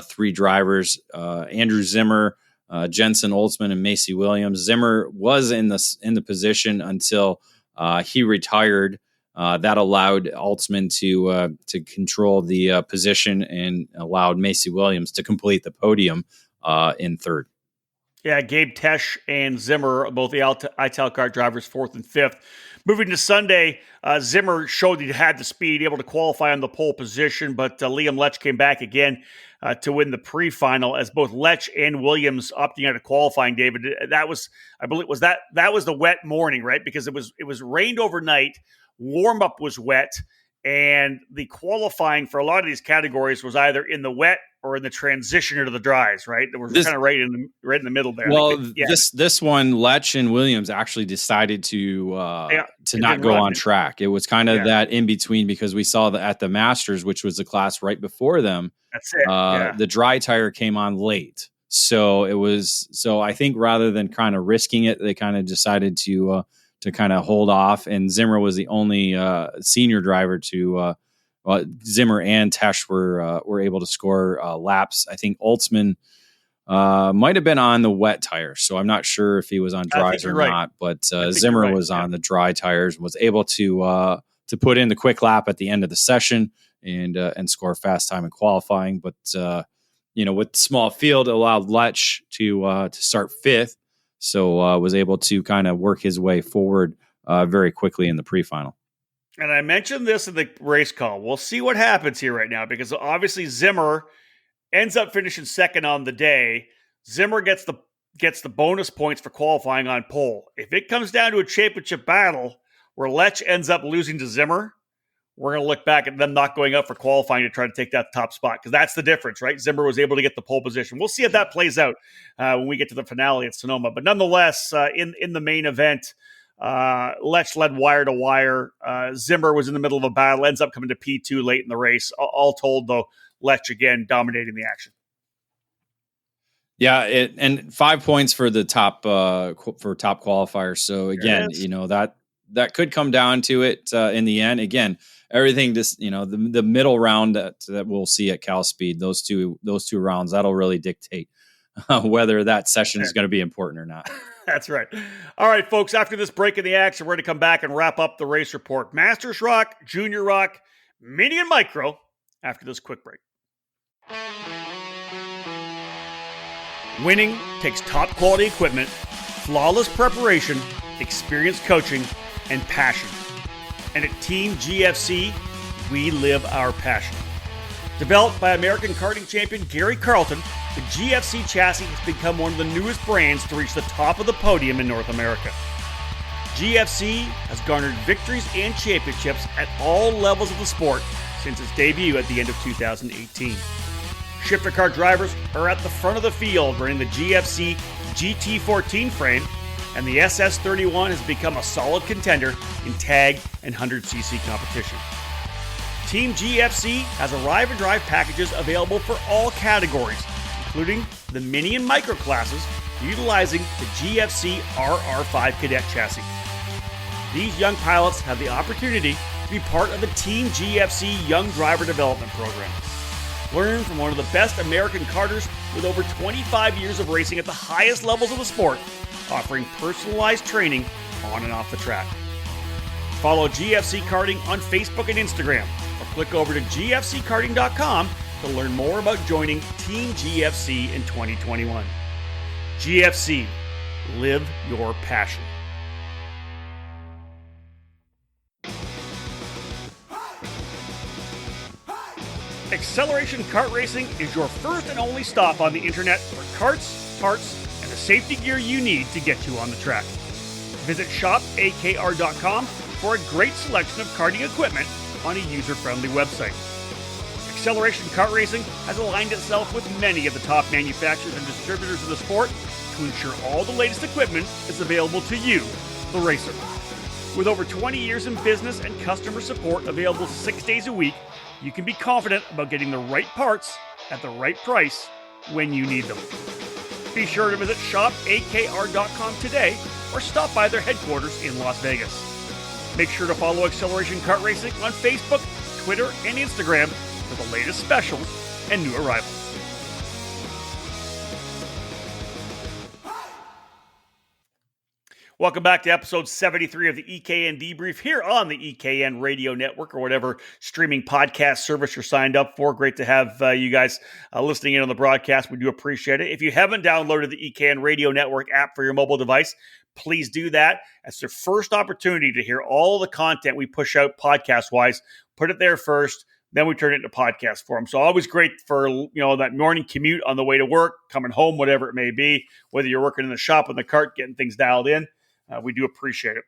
Speaker 2: 3 drivers: Andrew Zimmer, Jensen Oldsman, and Macy Williams. Zimmer was in the position until he retired. That allowed Altsman to control the position and allowed Macy Williams to complete the podium in 3rd.
Speaker 1: Yeah, Gabe Tesch and Zimmer, both the ITAL kart drivers, 4th and 5th. Moving to Sunday, Zimmer showed he had the speed, able to qualify on the pole position, but Liam Lech came back again to win the pre-final, as both Lech and Williams opting out of qualifying. David, that was, I believe, that was the wet morning, right? Because it was rained overnight. Warm-up was wet, and the qualifying for a lot of these categories was either in the wet or in the transition into the dries, right? It was kind of right in the middle there.
Speaker 2: Well, this one, Lech and Williams actually decided to not go on track. It was kind of that in between, because we saw that at the Masters, which was the class right before them.
Speaker 1: That's it.
Speaker 2: The dry tire came on late. So I think rather than kind of risking it, they kind of decided to kind of hold off, and Zimmer was the only senior driver to Zimmer and Tesch were able to score laps. I think Oldsman might have been on the wet tires, so I'm not sure if he was on dries or not, but Zimmer was on the dry tires, was able to put in the quick lap at the end of the session and score fast time in qualifying. But with small field, it allowed Lech to start 5th. So was able to kind of work his way forward very quickly in the pre-final.
Speaker 1: And I mentioned this in the race call. We'll see what happens here right now, because obviously Zimmer ends up finishing second on the day. Zimmer gets the bonus points for qualifying on pole. If it comes down to a championship battle where Lech ends up losing to Zimmer, we're going to look back at them not going up for qualifying to try to take that top spot, because that's the difference, right? Zimmer was able to get the pole position. We'll see if that plays out when we get to the finale at Sonoma. But nonetheless, in the main event, Lech led wire to wire. Zimmer was in the middle of a battle, ends up coming to P2 late in the race. All told, though, Lech again dominating the action.
Speaker 2: Yeah, and 5 points for the top qualifiers. So again, that could come down to it in the end. Again, everything just the middle round that we'll see at Cal Speed, those two rounds, that'll really dictate whether that session is going to be important or not.
Speaker 1: That's right. All right, folks, after this break in the action, we're going to come back and wrap up the race report. Masters Rock, Junior Rock, Mini and Micro after this quick break. Winning takes top quality equipment, flawless preparation, experienced coaching, and passion. And at Team GFC, we live our passion. Developed by American karting champion Gary Carlton, the GFC chassis has become one of the newest brands to reach the top of the podium in North America. GFC has garnered victories and championships at all levels of the sport since its debut at the end of 2018. Shifter car drivers are at the front of the field running the GFC GT14 frame, and the SS31 has become a solid contender in tag and 100cc competition. Team GFC has arrive and drive packages available for all categories, including the mini and micro classes, utilizing the GFC RR5 Cadet chassis. These young pilots have the opportunity to be part of the Team GFC Young Driver Development Program. Learn from one of the best American karters with over 25 years of racing at the highest levels of the sport, offering personalized training on and off the track. Follow GFC Karting on Facebook and Instagram, or click over to gfckarting.com to learn more about joining Team GFC in 2021. GFC, live your passion. Acceleration Kart Racing is your first and only stop on the internet for karts, parts, and the safety gear you need to get you on the track. Visit shopakr.com for a great selection of karting equipment on a user-friendly website. Acceleration Kart Racing has aligned itself with many of the top manufacturers and distributors in the sport to ensure all the latest equipment is available to you, the racer. With over 20 years in business and customer support available 6 days a week, you can be confident about getting the right parts at the right price when you need them. Be sure to visit shopakr.com today or stop by their headquarters in Las Vegas. Make sure to follow Acceleration Kart Racing on Facebook, Twitter, and Instagram for the latest specials and new arrivals. Welcome back to episode 73 of the EKN Debrief here on the EKN Radio Network or whatever streaming podcast service you're signed up for. Great to have you guys listening in on the broadcast. We do appreciate it. If you haven't downloaded the EKN Radio Network app for your mobile device, please do that. That's your first opportunity to hear all the content we push out podcast-wise. Put it there first, then we turn it into podcast form. So always great for that morning commute on the way to work, coming home, whatever it may be, whether you're working in the shop in the cart, getting things dialed in. We do appreciate it.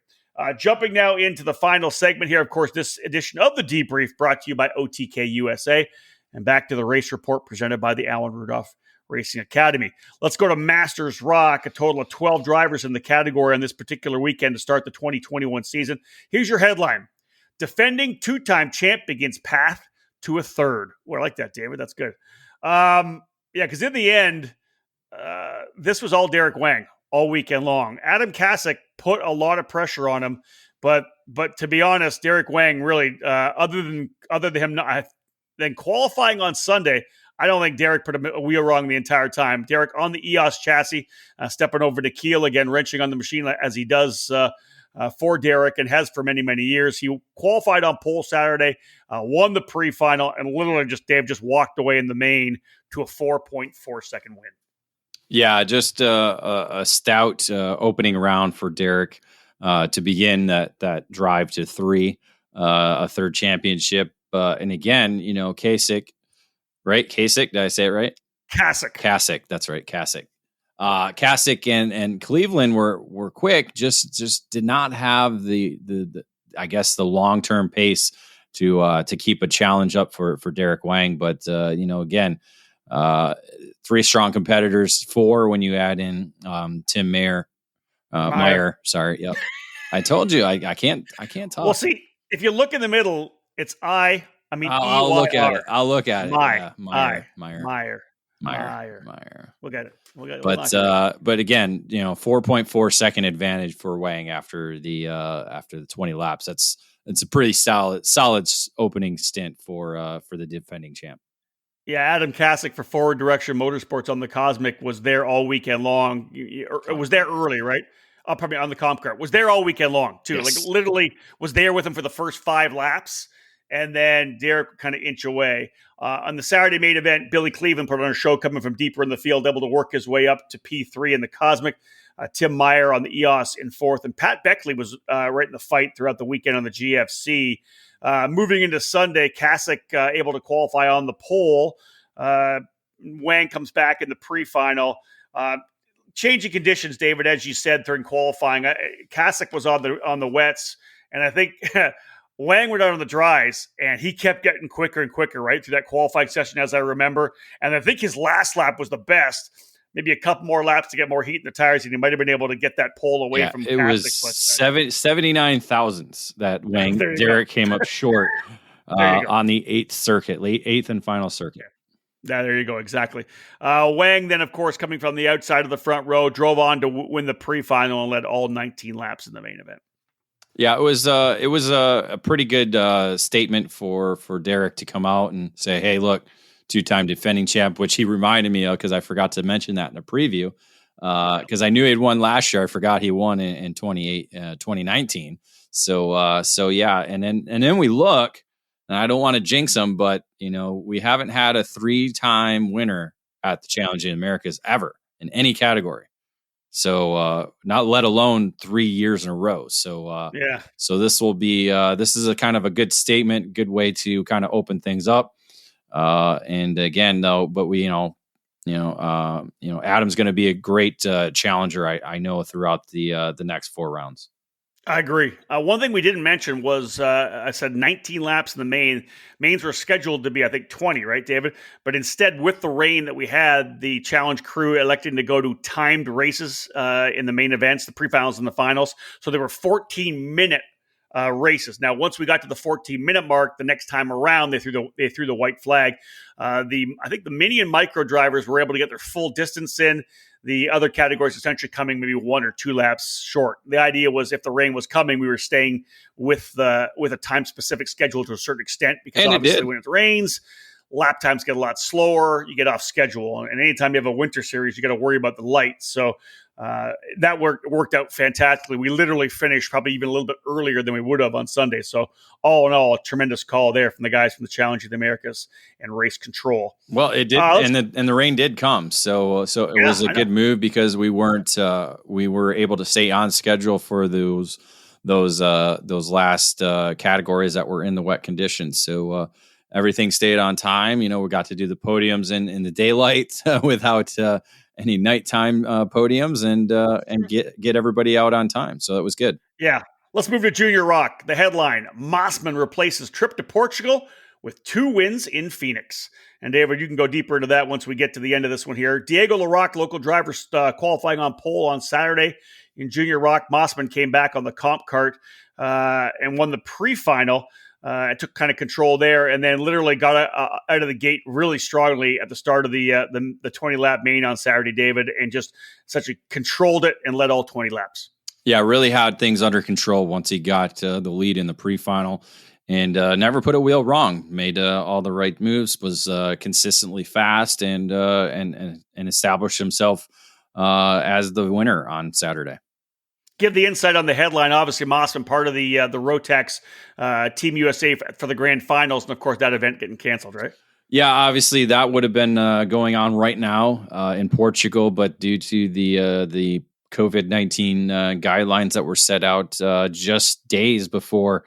Speaker 1: Jumping now into the final segment here, of course, this edition of the Debrief brought to you by OTK USA, and back to the race report presented by the Alan Rudolph Racing Academy. Let's go to Masters Rock, a total of 12 drivers in the category on this particular weekend to start the 2021 season. Here's your headline. Defending two-time champ begins path to a third. Well, I like that, David. That's good. Because in the end, this was all Derek Wang all weekend long. Adam Kasich put a lot of pressure on him, but to be honest, Derek Wang really, other than him not then qualifying on Sunday, I don't think Derek put a wheel wrong the entire time. Derek on the EOS chassis, stepping over to Keel again, wrenching on the machine as he does for Derek and has for many, many years. He qualified on pole Saturday, won the pre-final, and literally Dave just walked away in the main to a 4.4 second win.
Speaker 2: Yeah, just a stout opening round for Derek to begin that drive to a third championship. And again, Kasich, right? Kasich, did I say it right? Kasich, that's right, Kasich. Kasich and Cleveland were quick, just did not have the I guess the long-term pace to keep a challenge up for Derek Wang. But again, three strong competitors, four when you add in Tim Meyer. Sorry, yep. I told you I can't talk.
Speaker 1: Well, see, if you look in the middle, it's I'll
Speaker 2: look at it. I'll look at it.
Speaker 1: Meyer. We'll get it.
Speaker 2: But again, 4.4 second advantage for Wang after the 20 laps. It's a pretty solid opening stint for the defending champ.
Speaker 1: Yeah, Adam Kasich for Forward Direction Motorsports on the Cosmic was there all weekend long. It was there early, right? Probably on the comp car. Was there all weekend long, too. Yes. Like, literally was there with him for the first 5 laps and then Derek would kind of inch away. On the Saturday main event, Billy Cleveland put on a show coming from deeper in the field, able to work his way up to P3 in the Cosmic. Tim Meyer on the EOS in fourth, and Pat Beckley was right in the fight throughout the weekend on the GFC. Moving into Sunday, Kasich able to qualify on the pole. Wang comes back in the pre-final. Changing conditions, David, as you said during qualifying. Kasich was on the wets, and I think Wang went out on the dries, and he kept getting quicker and quicker right through that qualifying session, as I remember. And I think his last lap was the best. Maybe a couple more laps to get more heat in the tires, and he might have been able to get that pole away from
Speaker 2: it
Speaker 1: Kasich.
Speaker 2: Was 79 thousandths that Wang Derek came up short on the 8th circuit, late 8th and final circuit.
Speaker 1: Yeah, there you go. Exactly. Wang then, of course, coming from the outside of the front row, drove on to win the pre-final and led all 19 laps in the main event.
Speaker 2: Yeah, it was a pretty good statement for Derek to come out and say, "Hey, look, two-time defending champ," which he reminded me of because I forgot to mention that in a preview. Because I knew he'd won last year, I forgot he won in 2019. So yeah, and then we look, and I don't want to jinx him, but we haven't had a 3-time winner at the Challenge in Americas ever in any category. So not let alone 3 years in a row. So so this will be this is a kind of a good statement, good way to kind of open things up. And again, though, but we Adam's going to be a great challenger. I know throughout the next 4 rounds.
Speaker 1: I agree. One thing we didn't mention was I said 19 laps in the main. Mains were scheduled to be, I think, 20, right, David? But instead, with the rain that we had, the challenge crew elected to go to timed races in the main events, the pre-finals and the finals. So there were 14-minute races. Now, once we got to the 14-minute mark, the next time around, they threw the white flag. I think the mini and micro drivers were able to get their full distance in. The other categories essentially coming maybe 1 or 2 laps short. The idea was if the rain was coming, we were staying with a time-specific schedule to a certain extent, because obviously when it rains, lap times get a lot slower. You get off schedule. And anytime you have a winter series, you got to worry about the lights. So that worked out fantastically. We literally finished probably even a little bit earlier than we would have on Sunday. So all in all, a tremendous call there from the guys from the Challenge of the Americas and Race Control.
Speaker 2: Well, it did, and the rain did come. So it was a good move because we were able to stay on schedule for those last categories that were in the wet conditions. So everything stayed on time. We got to do the podiums in the daylight without any nighttime podiums and get everybody out on time. So that was good.
Speaker 1: Yeah. Let's move to Junior Rock. The headline: Mossman replaces trip to Portugal with 2 wins in Phoenix. And David, you can go deeper into that once we get to the end of this one here. Diego LaRocque, local driver, qualifying on pole on Saturday in Junior Rock. Mossman came back on the comp cart and won the pre-final. It took kind of control there, and then literally got out of the gate really strongly at the start of the 20-lap main on Saturday, David, and just essentially controlled it and led all 20 laps.
Speaker 2: Yeah, really had things under control once he got the lead in the pre-final, and never put a wheel wrong. Made all the right moves, was consistently fast, and established himself as the winner on Saturday.
Speaker 1: Give the insight on the headline. Obviously, Mossman, part of the Rotax Team USA for the grand finals, and of course that event getting canceled, right?
Speaker 2: Yeah, obviously that would have been going on right now in Portugal, but due to the COVID-19 guidelines that were set out just days before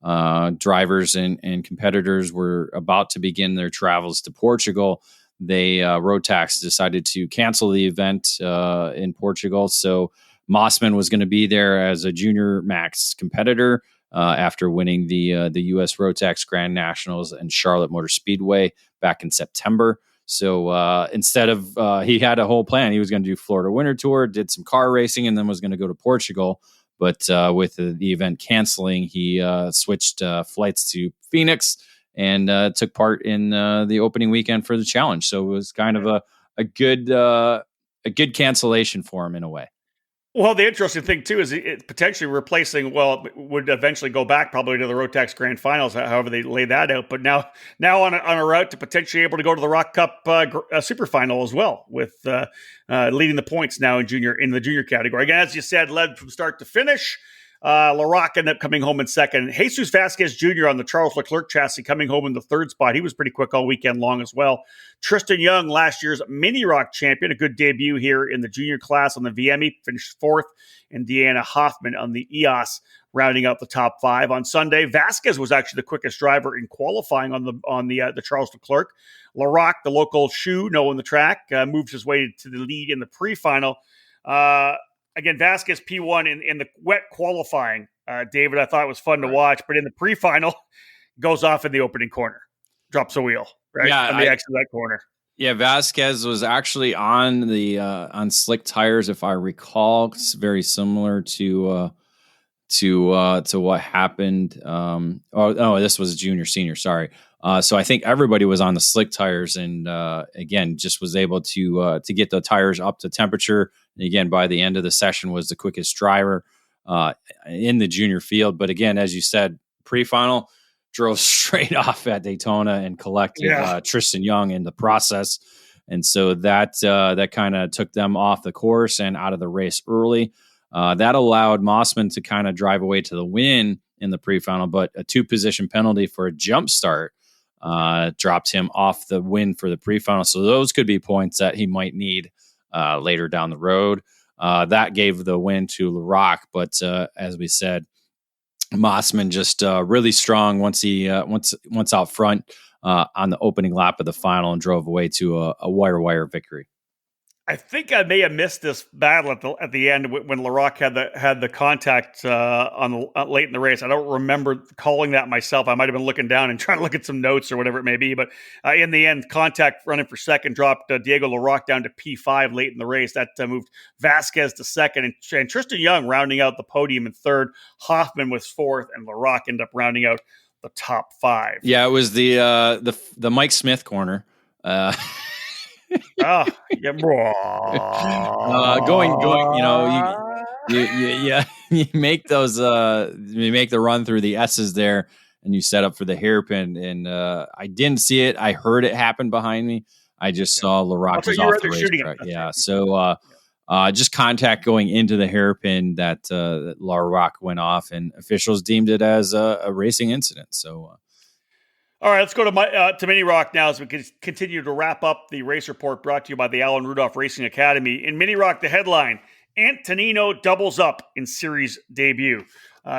Speaker 2: drivers and competitors were about to begin their travels to Portugal, Rotax decided to cancel the event in Portugal. So Mossman was going to be there as a junior max competitor after winning the U.S. Rotax Grand Nationals and Charlotte Motor Speedway back in September. So instead of he had a whole plan, he was going to do Florida Winter Tour, did some car racing, and then was going to go to Portugal. But with the event canceling, he switched flights to Phoenix and took part in the opening weekend for the challenge. So it was kind of a good cancellation for him in a way.
Speaker 1: Well, the interesting thing, too, is it potentially replacing, would eventually go back probably to the Rotax Grand Finals, however they lay that out. But now on a route to potentially able to go to the Rock Cup Super Final as well, with leading the points now in the junior category. Again, as you said, led from start to finish. LaRock ended up coming home in second. Jesus Vasquez Jr. on the Charles Leclerc chassis coming home in the third spot. He was pretty quick all weekend long as well. Tristan Young, last year's Mini Rock champion, a good debut here in the junior class on the VME, finished fourth. And Deanna Hoffman on the EOS rounding out the top five. On Sunday, Vasquez was actually the quickest driver in qualifying on the Charles Leclerc. LaRock, the local shoe, knowing the track, moves his way to the lead in the pre-final. Again, Vasquez P1 in the wet qualifying, David, I thought it was fun to watch, but in the pre-final, goes off in the opening corner, drops a wheel, right?
Speaker 2: Yeah,
Speaker 1: on the exit of that corner.
Speaker 2: Yeah, Vasquez was actually on the on slick tires, if I recall. It's very similar to what happened. This was junior, senior. Sorry. So I think everybody was on the slick tires, and again, just was able to get the tires up to temperature. And again, by the end of the session, was the quickest driver in the junior field. But again, as you said, pre-final drove straight off at Daytona and collected Tristan Young in the process, and so that kind of took them off the course and out of the race early. That allowed Mossman to kind of drive away to the win in the pre-final, but a 2-position penalty for a jump start dropped him off the win for the pre-final. So those could be points that he might need later down the road. That gave the win to LaRock, but as we said, Mossman just really strong once out front on the opening lap of the final and drove away to a wire victory.
Speaker 1: I think I may have missed this battle at the end when LaRock had the contact late in the race. I don't remember calling that myself. I might have been looking down and trying to look at some notes or whatever it may be. But in the end, contact running for second dropped Diego LaRock down to P5 late in the race. That moved Vasquez to second, and Tristan Young rounding out the podium in third. Hoffman was fourth, and LaRock ended up rounding out the top five.
Speaker 2: Yeah, it was the Mike Smith corner.
Speaker 1: Oh, yeah.
Speaker 2: Going, you make those, you make the run through the S's there, and you set up for the hairpin. And I didn't see it. I heard it happen behind me. I just saw LaRock was off the racetrack. Yeah, so just contact going into the hairpin that LaRock went off, and officials deemed it as a racing incident. So.
Speaker 1: All right, let's go to Mini Rock now as we continue to wrap up the race report brought to you by the Alan Rudolph Racing Academy. In Mini Rock, the headline, Antonino doubles up in series debut.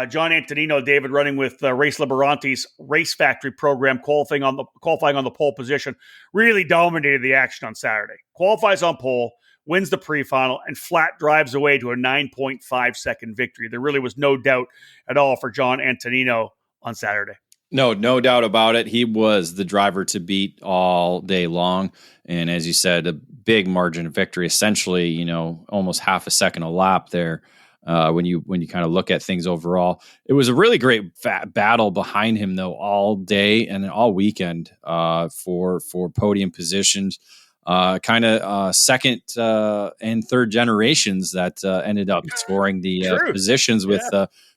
Speaker 1: John Antonino, David, running with Race Liberante's Race Factory program, qualifying on the pole position, really dominated the action on Saturday. Qualifies on pole, wins the pre-final, and flat drives away to a 9.5-second victory. There really was no doubt at all for John Antonino on Saturday.
Speaker 2: No doubt about it. He was the driver to beat all day long. And as you said, a big margin of victory, essentially, almost half a second a lap there. When you kind of look at things overall, it was a really great battle behind him though, all day and all weekend, for podium positions, second and third generations that ended up scoring the positions with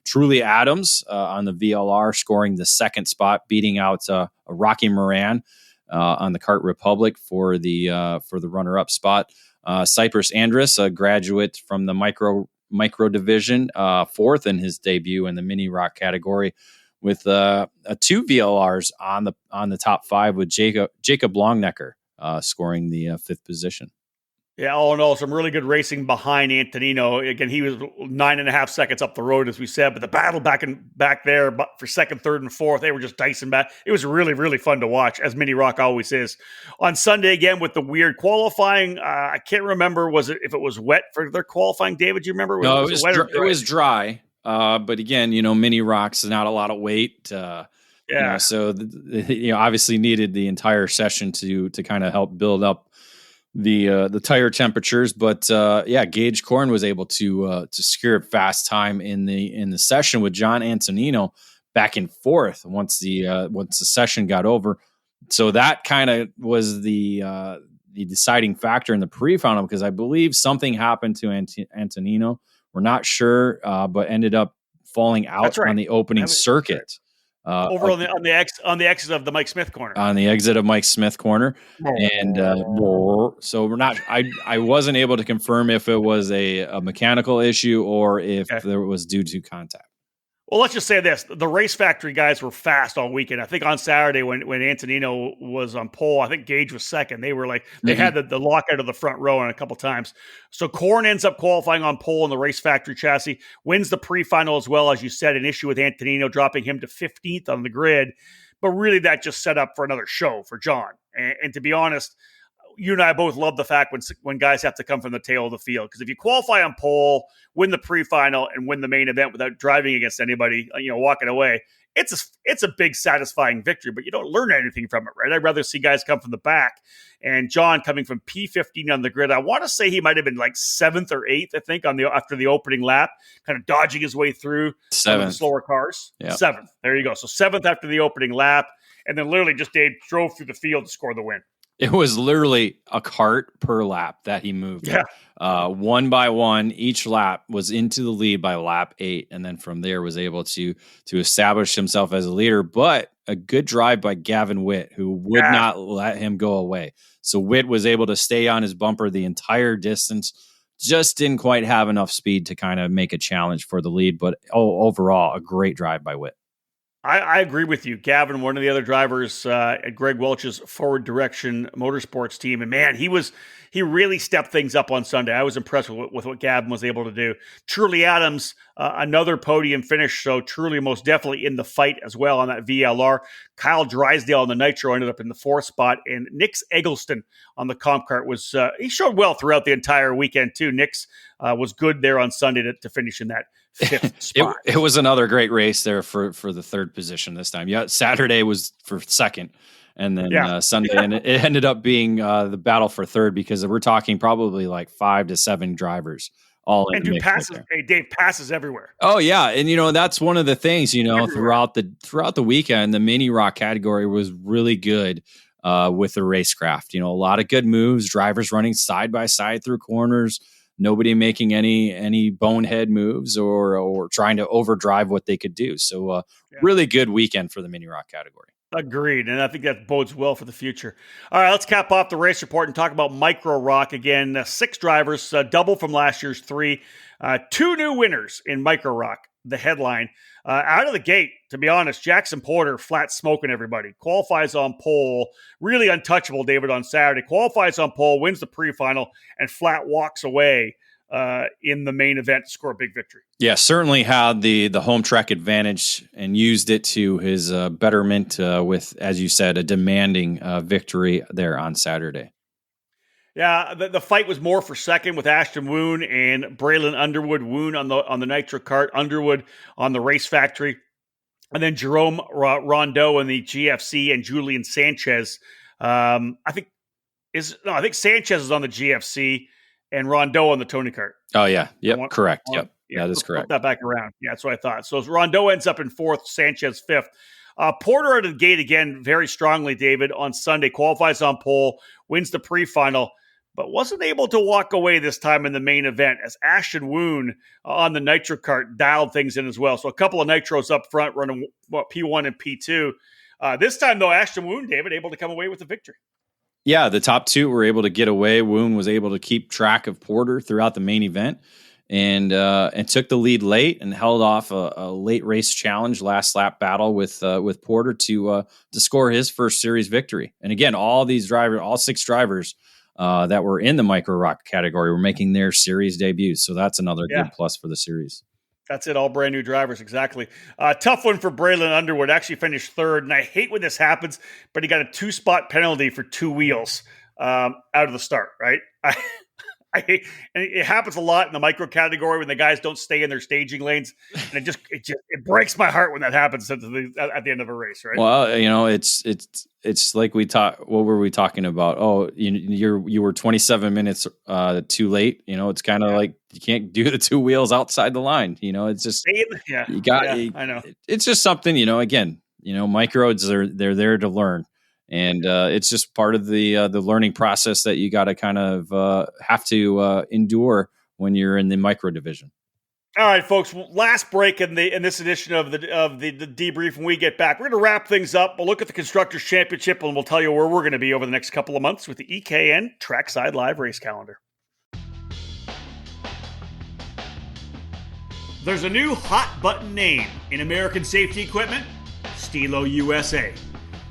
Speaker 2: Truly Adams on the VLR scoring the second spot, beating out Rocky Moran on the Kart Republic for the runner-up spot. Cypress Andrus, a graduate from the micro division, fourth in his debut in the Mini Rock category, with two VLRs on the top five, with Jacob Longnecker scoring the fifth position.
Speaker 1: Yeah, all in all, some really good racing behind Antonino. Again, he was 9.5 seconds up the road, as we said, but the battle back there for second, third, and fourth, they were just dicing back. It was really, really fun to watch, as Mini Rock always is. On Sunday, again, with the weird qualifying, I can't remember if it was wet for their qualifying. David, do you remember?
Speaker 2: No, it was dry. But again, Mini Rock's not a lot of weight. So obviously needed the entire session to kind of help build up the tire temperatures, but Gage Korn was able to secure a fast time in the session, with John Antonino back and forth once the session got over. So that kind of was the deciding factor in the pre-final, because I believe something happened to Antonino. We're not sure, but ended up falling out on the opening circuit.
Speaker 1: Over on the exit of the Mike Smith corner.
Speaker 2: On the exit of Mike Smith corner. And so we're not, I wasn't able to confirm if it was a mechanical issue or if there was due to contact.
Speaker 1: Well, let's just say this. The Race Factory guys were fast all weekend. I think on Saturday when Antonino was on pole, I think Gage was second. They were like, they had the lockout of the front row on a couple times. So Korn ends up qualifying on pole in the Race Factory chassis, wins the pre-final as well, as you said, an issue with Antonino dropping him to 15th on the grid. But really that just set up for another show for John. And to be honest, you and I both love the fact when guys have to come from the tail of the field, because if you qualify on pole, win the pre-final, and win the main event without driving against anybody, walking away, it's a big satisfying victory. But you don't learn anything from it, right? I'd rather see guys come from the back. And John coming from P15 on the grid, I want to say he might have been like 7th or 8th, I think, after the opening lap, kind of dodging his way through some of the slower cars. Yep. 7th. There you go. So 7th after the opening lap, and then literally just Dave drove through the field to score the win.
Speaker 2: It was literally a cart per lap that he moved.
Speaker 1: Yeah.
Speaker 2: One by one, each lap was into the lead by lap 8. And then from there was able to establish himself as a leader, but a good drive by Gavin Witt, who would not let him go away. So Witt was able to stay on his bumper the entire distance, just didn't quite have enough speed to kind of make a challenge for the lead. But overall, a great drive by Witt.
Speaker 1: I agree with you. Gavin, one of the other drivers at Greg Welch's Forward Direction Motorsports team. And man, he really stepped things up on Sunday. I was impressed with what Gavin was able to do. Truly Adams, another podium finish. So Truly most definitely in the fight as well on that VLR. Kyle Drysdale on the Nitro ended up in the 4th spot. And Nix Eggleston on the comp kart was, he showed well throughout the entire weekend too. Nix was good there on Sunday to finish in that 5th spot.
Speaker 2: It was another great race there for the 3rd position this time. Yeah, Saturday was for 2nd, and then Sunday, and it ended up being the battle for 3rd, because we're talking probably like 5 to 7 drivers all in.
Speaker 1: And Dave passes everywhere.
Speaker 2: Oh yeah, and that's one of the things throughout the weekend, the mini rock category was really good with the racecraft. A lot of good moves, drivers running side by side through corners. Nobody making any bonehead moves or trying to overdrive what they could do. So really good weekend for the mini rock category.
Speaker 1: Agreed. And I think that bodes well for the future. All right, let's cap off the race report and talk about micro rock again. 6 drivers, double from last year's 3. 2 new winners in micro rock, the headline. Out of the gate, to be honest, Jackson Porter flat smoking everybody. Qualifies on pole, really untouchable, David, on Saturday. Qualifies on pole, wins the pre-final, and flat walks away in the main event to score a big victory.
Speaker 2: Yeah, certainly had the home track advantage and used it to his betterment with, as you said, a demanding victory there on Saturday.
Speaker 1: Yeah, the fight was more for second with Ashton Woon and Braylon Underwood. Woon on the Nitro kart, Underwood on the Race Factory, and then Jerome Rondeau in the GFC and Julian Sanchez. I think Sanchez is on the GFC and Rondeau on the Tony kart.
Speaker 2: Oh yeah, correct. Yep, yeah, that's correct.
Speaker 1: Flip that back around. Yeah, that's what I thought. So Rondeau ends up in 4th, Sanchez 5th. Porter out of the gate again, very strongly, David, on Sunday, qualifies on pole, wins the pre-final, but wasn't able to walk away this time in the main event as Ashton Woon on the Nitro kart dialed things in as well. So a couple of Nitros up front running P1 and P2. This time, though, Ashton Woon, David, able to come away with the victory.
Speaker 2: Yeah, the top 2 were able to get away. Woon was able to keep track of Porter throughout the main event and took the lead late and held off a late race challenge, last lap battle with Porter to score his first series victory. And again, all 6 drivers that were in the micro rock category were making their series debuts. So that's another good plus for the series.
Speaker 1: That's it. All brand new drivers. Exactly. Tough one for Braylon Underwood. Actually finished 3rd. And I hate when this happens, but he got a 2-spot penalty for 2 wheels out of the start, right? I hate, and it happens a lot in the micro category when the guys don't stay in their staging lanes, and it breaks my heart when that happens at the end of a race, right?
Speaker 2: Well, it's like we talked. What were we talking about? Oh, you were 27 minutes too late. It's kind of like you can't do the 2 wheels outside the line. It's just I know. It's just something. Again, micros they're there to learn. And it's just part of the learning process that you got to kind of have to endure when you're in the micro division.
Speaker 1: All right, folks. Last break in this edition of the debrief. When we get back, we're going to wrap things up. We'll look at the Constructors Championship, and we'll tell you where we're going to be over the next couple of months with the EKN Trackside Live Race Calendar. There's a new hot button name in American safety equipment, Stilo USA.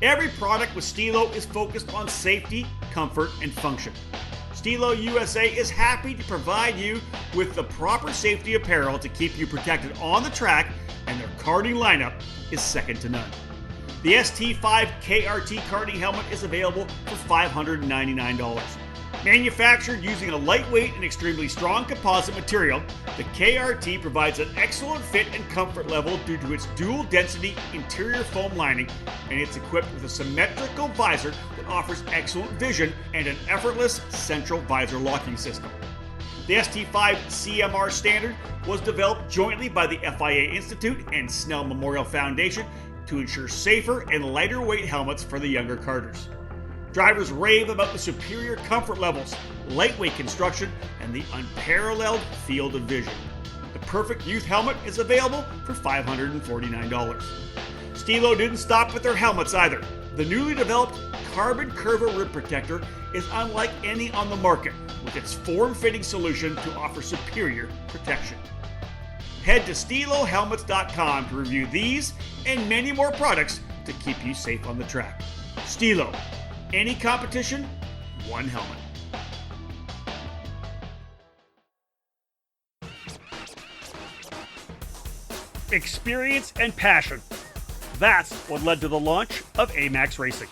Speaker 1: Every product with Stilo is focused on safety, comfort, and function. Stilo USA is happy to provide you with the proper safety apparel to keep you protected on the track, and their karting lineup is second to none. The ST5 KRT karting helmet is available for $599. Manufactured using a lightweight and extremely strong composite material, the KRT provides an excellent fit and comfort level due to its dual density interior foam lining, and it's equipped with a symmetrical visor that offers excellent vision and an effortless central visor locking system. The ST5 CMR standard was developed jointly by the FIA Institute and Snell Memorial Foundation to ensure safer and lighter weight helmets for the younger karters. Drivers rave about the superior comfort levels, lightweight construction, and the unparalleled field of vision. The perfect youth helmet is available for $549. Stilo didn't stop with their helmets either. The newly developed Carbon Curva Rib Protector is unlike any on the market, with its form-fitting solution to offer superior protection. Head to StiloHelmets.com to review these and many more products to keep you safe on the track. Stilo. Any competition, one helmet. Experience and passion. That's what led to the launch of AMAX Racing.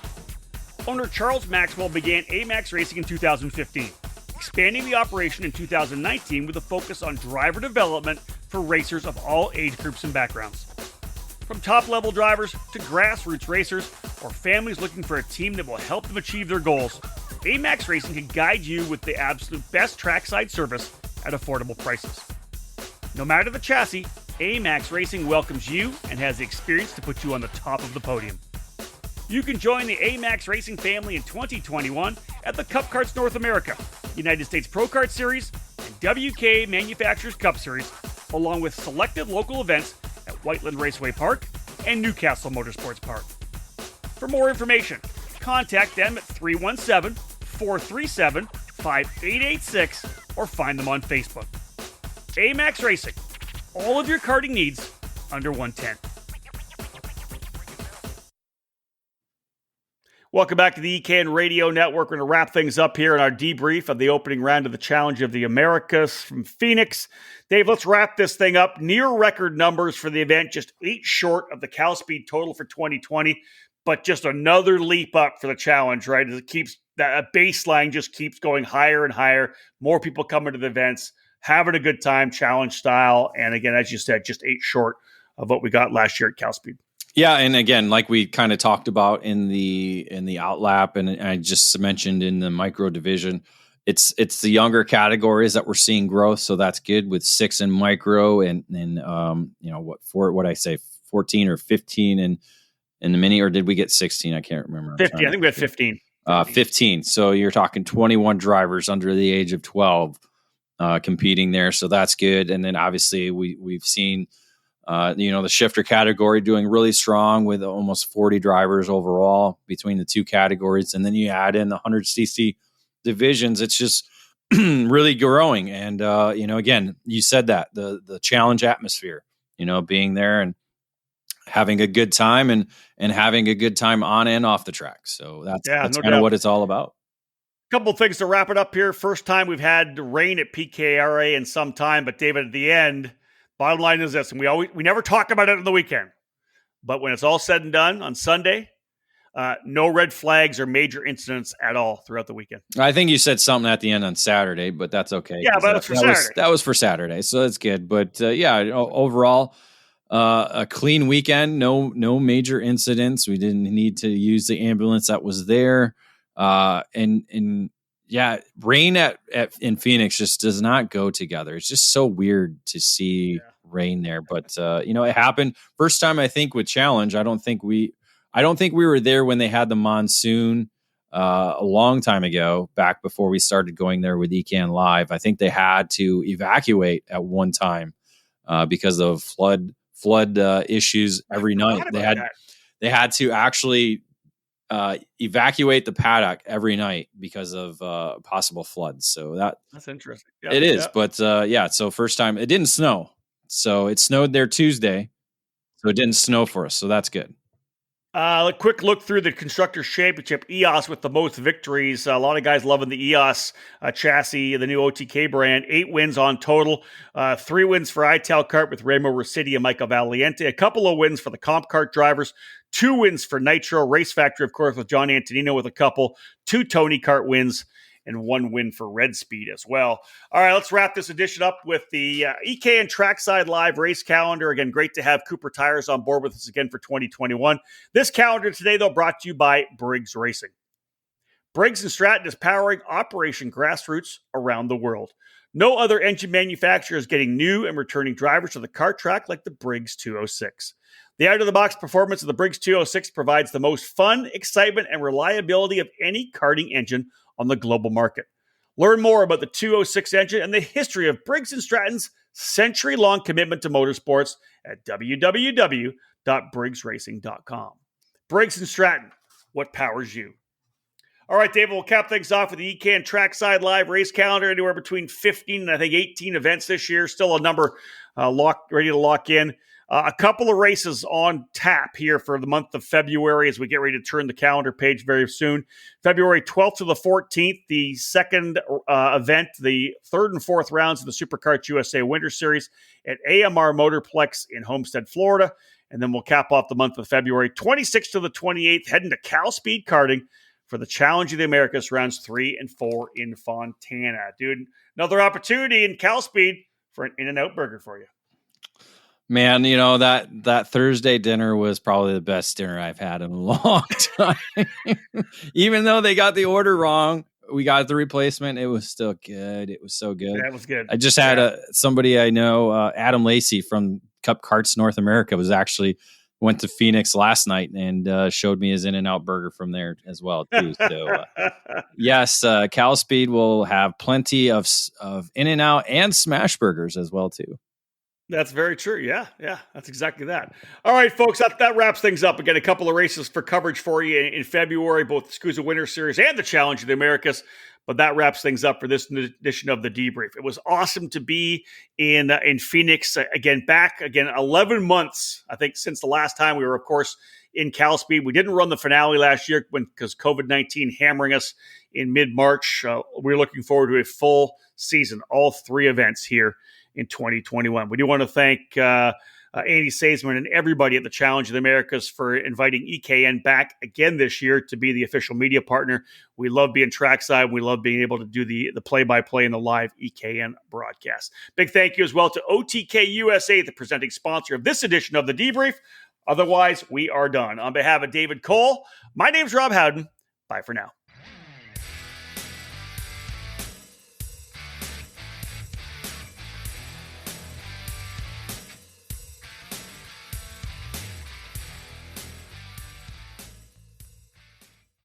Speaker 1: Owner Charles Maxwell began AMAX Racing in 2015, expanding the operation in 2019 with a focus on driver development for racers of all age groups and backgrounds. From top-level drivers to grassroots racers or families looking for a team that will help them achieve their goals, AMAX Racing can guide you with the absolute best trackside service at affordable prices. No matter the chassis, AMAX Racing welcomes you and has the experience to put you on the top of the podium. You can join the AMAX Racing family in 2021 at the Cup Karts North America, United States Pro Kart Series, and WK Manufacturers Cup Series, along with selected local events at Whiteland Raceway Park and Newcastle Motorsports Park. For more information, contact them at 317-437-5886 or find them on Facebook. AMAX Racing, all of your karting needs under 110. Welcome back to the EKN Radio Network. We're going to wrap things up here in our debrief of the opening round of the Challenge of the Americas from Phoenix. Dave, let's wrap this thing up. Near record numbers for the event, just 8 short of the Cal Speed total for 2020, but just another leap up for the Challenge, right? As it keeps that baseline just keeps going higher and higher. More people coming to the events, having a good time, Challenge style. And again, as you said, just 8 short of what we got last year at Cal Speed.
Speaker 2: Yeah, and again, like we kind of talked about in the outlap, and I just mentioned in the micro division, it's the younger categories that we're seeing growth, so that's good with 6 in micro and 14 or 15 in the mini, or did we get 16? I can't remember.
Speaker 1: 50. I think we had 15.
Speaker 2: 15. So you're talking 21 drivers under the age of 12 competing there, so that's good. And then obviously we've seen. The shifter category doing really strong with almost 40 drivers overall between the two categories. And then you add in the 100cc divisions. It's just really growing. And, again, you said that the challenge atmosphere, being there and having a good time and having a good time on and off the track. So that's kind of what it's all about.
Speaker 1: Couple things to wrap it up here. First time we've had rain at PKRA in some time, but David, at the end, bottom line is this, and we never talk about it on the weekend, but when it's all said and done on Sunday, no red flags or major incidents at all throughout the weekend.
Speaker 2: I think you said something at the end on Saturday, but that's okay.
Speaker 1: Yeah, but for Saturday.
Speaker 2: That was for Saturday, so that's good. But overall, a clean weekend. No major incidents. We didn't need to use the ambulance that was there, rain in Phoenix just does not go together. It's just so weird to see rain there, but it happened first time I think with Challenge. I don't think we were there when they had the monsoon a long time ago, back before we started going there with EKN Live. I think they had to evacuate at one time because of flood issues every night. They had to actually evacuate the paddock every night because of possible floods. So that's
Speaker 1: interesting.
Speaker 2: Yeah, it is. Yeah. But so first time it didn't snow, So it snowed there Tuesday, so it didn't snow for us. So that's good.
Speaker 1: A quick look through the Constructors' Championship. EOS with the most victories. A lot of guys loving the EOS chassis, the new OTK brand. 8 wins on total. 3 wins for Ital Kart with Remo Rossetti and Michael Valiente. A couple of wins for the Comp Kart drivers. 2 wins for Nitro. Race Factory, of course, with John Antonino with a couple. 2 Tony Kart wins. And 1 win for Red Speed as well. All right, let's wrap this edition up with the EKN Trackside Live race calendar. Again, great to have Cooper Tires on board with us again for 2021. This calendar today, though, brought to you by Briggs Racing. Briggs & Stratton is powering Operation Grassroots around the world. No other engine manufacturer is getting new and returning drivers to the kart track like the Briggs 206. The out-of-the-box performance of the Briggs 206 provides the most fun, excitement, and reliability of any karting engine on the global market. Learn more about the 206 engine and the history of Briggs & Stratton's century-long commitment to motorsports at www.briggsracing.com. Briggs & Stratton, what powers you? All right, David, we'll cap things off with the EKN Trackside Live race calendar, anywhere between 15 and I think 18 events this year. Still a number ready to lock in. A couple of races on tap here for the month of February as we get ready to turn the calendar page very soon. February 12th to the 14th, the second event, the third and fourth rounds of the SuperKarts USA Winter Series at AMR Motorplex in Homestead, Florida. And then we'll cap off the month of February 26th to the 28th, heading to Cal Speed Karting for the Challenge of the Americas rounds 3 and 4 in Fontana. Dude, another opportunity in Cal Speed for an In-N-Out burger for you.
Speaker 2: Man, you know, that Thursday dinner was probably the best dinner I've had in a long time. Even though they got the order wrong, we got the replacement. It was still good. It was so good.
Speaker 1: That was good.
Speaker 2: I just had somebody I know, Adam Lacey from Cup Karts North America, went to Phoenix last night and showed me his In-N-Out burger from there as well too. So yes, Cal Speed will have plenty of In-N-Out and smash burgers as well too.
Speaker 1: That's very true. Yeah, that's exactly that. All right, folks, that wraps things up. Again, a couple of races for coverage for you in February, both the SCUSA Winter Series and the Challenge of the Americas. But that wraps things up for this edition of the Debrief. It was awesome to be in Phoenix again. 11 months, I think, since the last time we were, of course, in Cal Speed. We didn't run the finale last year because COVID-19 hammering us in mid-March. We're looking forward to a full season, all 3 events here in 2021. We do want to thank Andy Saisman and everybody at the Challenge of the Americas for inviting EKN back again this year to be the official media partner. We love being trackside. We love being able to do the play-by-play and the live EKN broadcast. Big thank you as well to OTK USA, the presenting sponsor of this edition of the Debrief. Otherwise, we are done. On behalf of David Cole, my name's Rob Howden. Bye for now.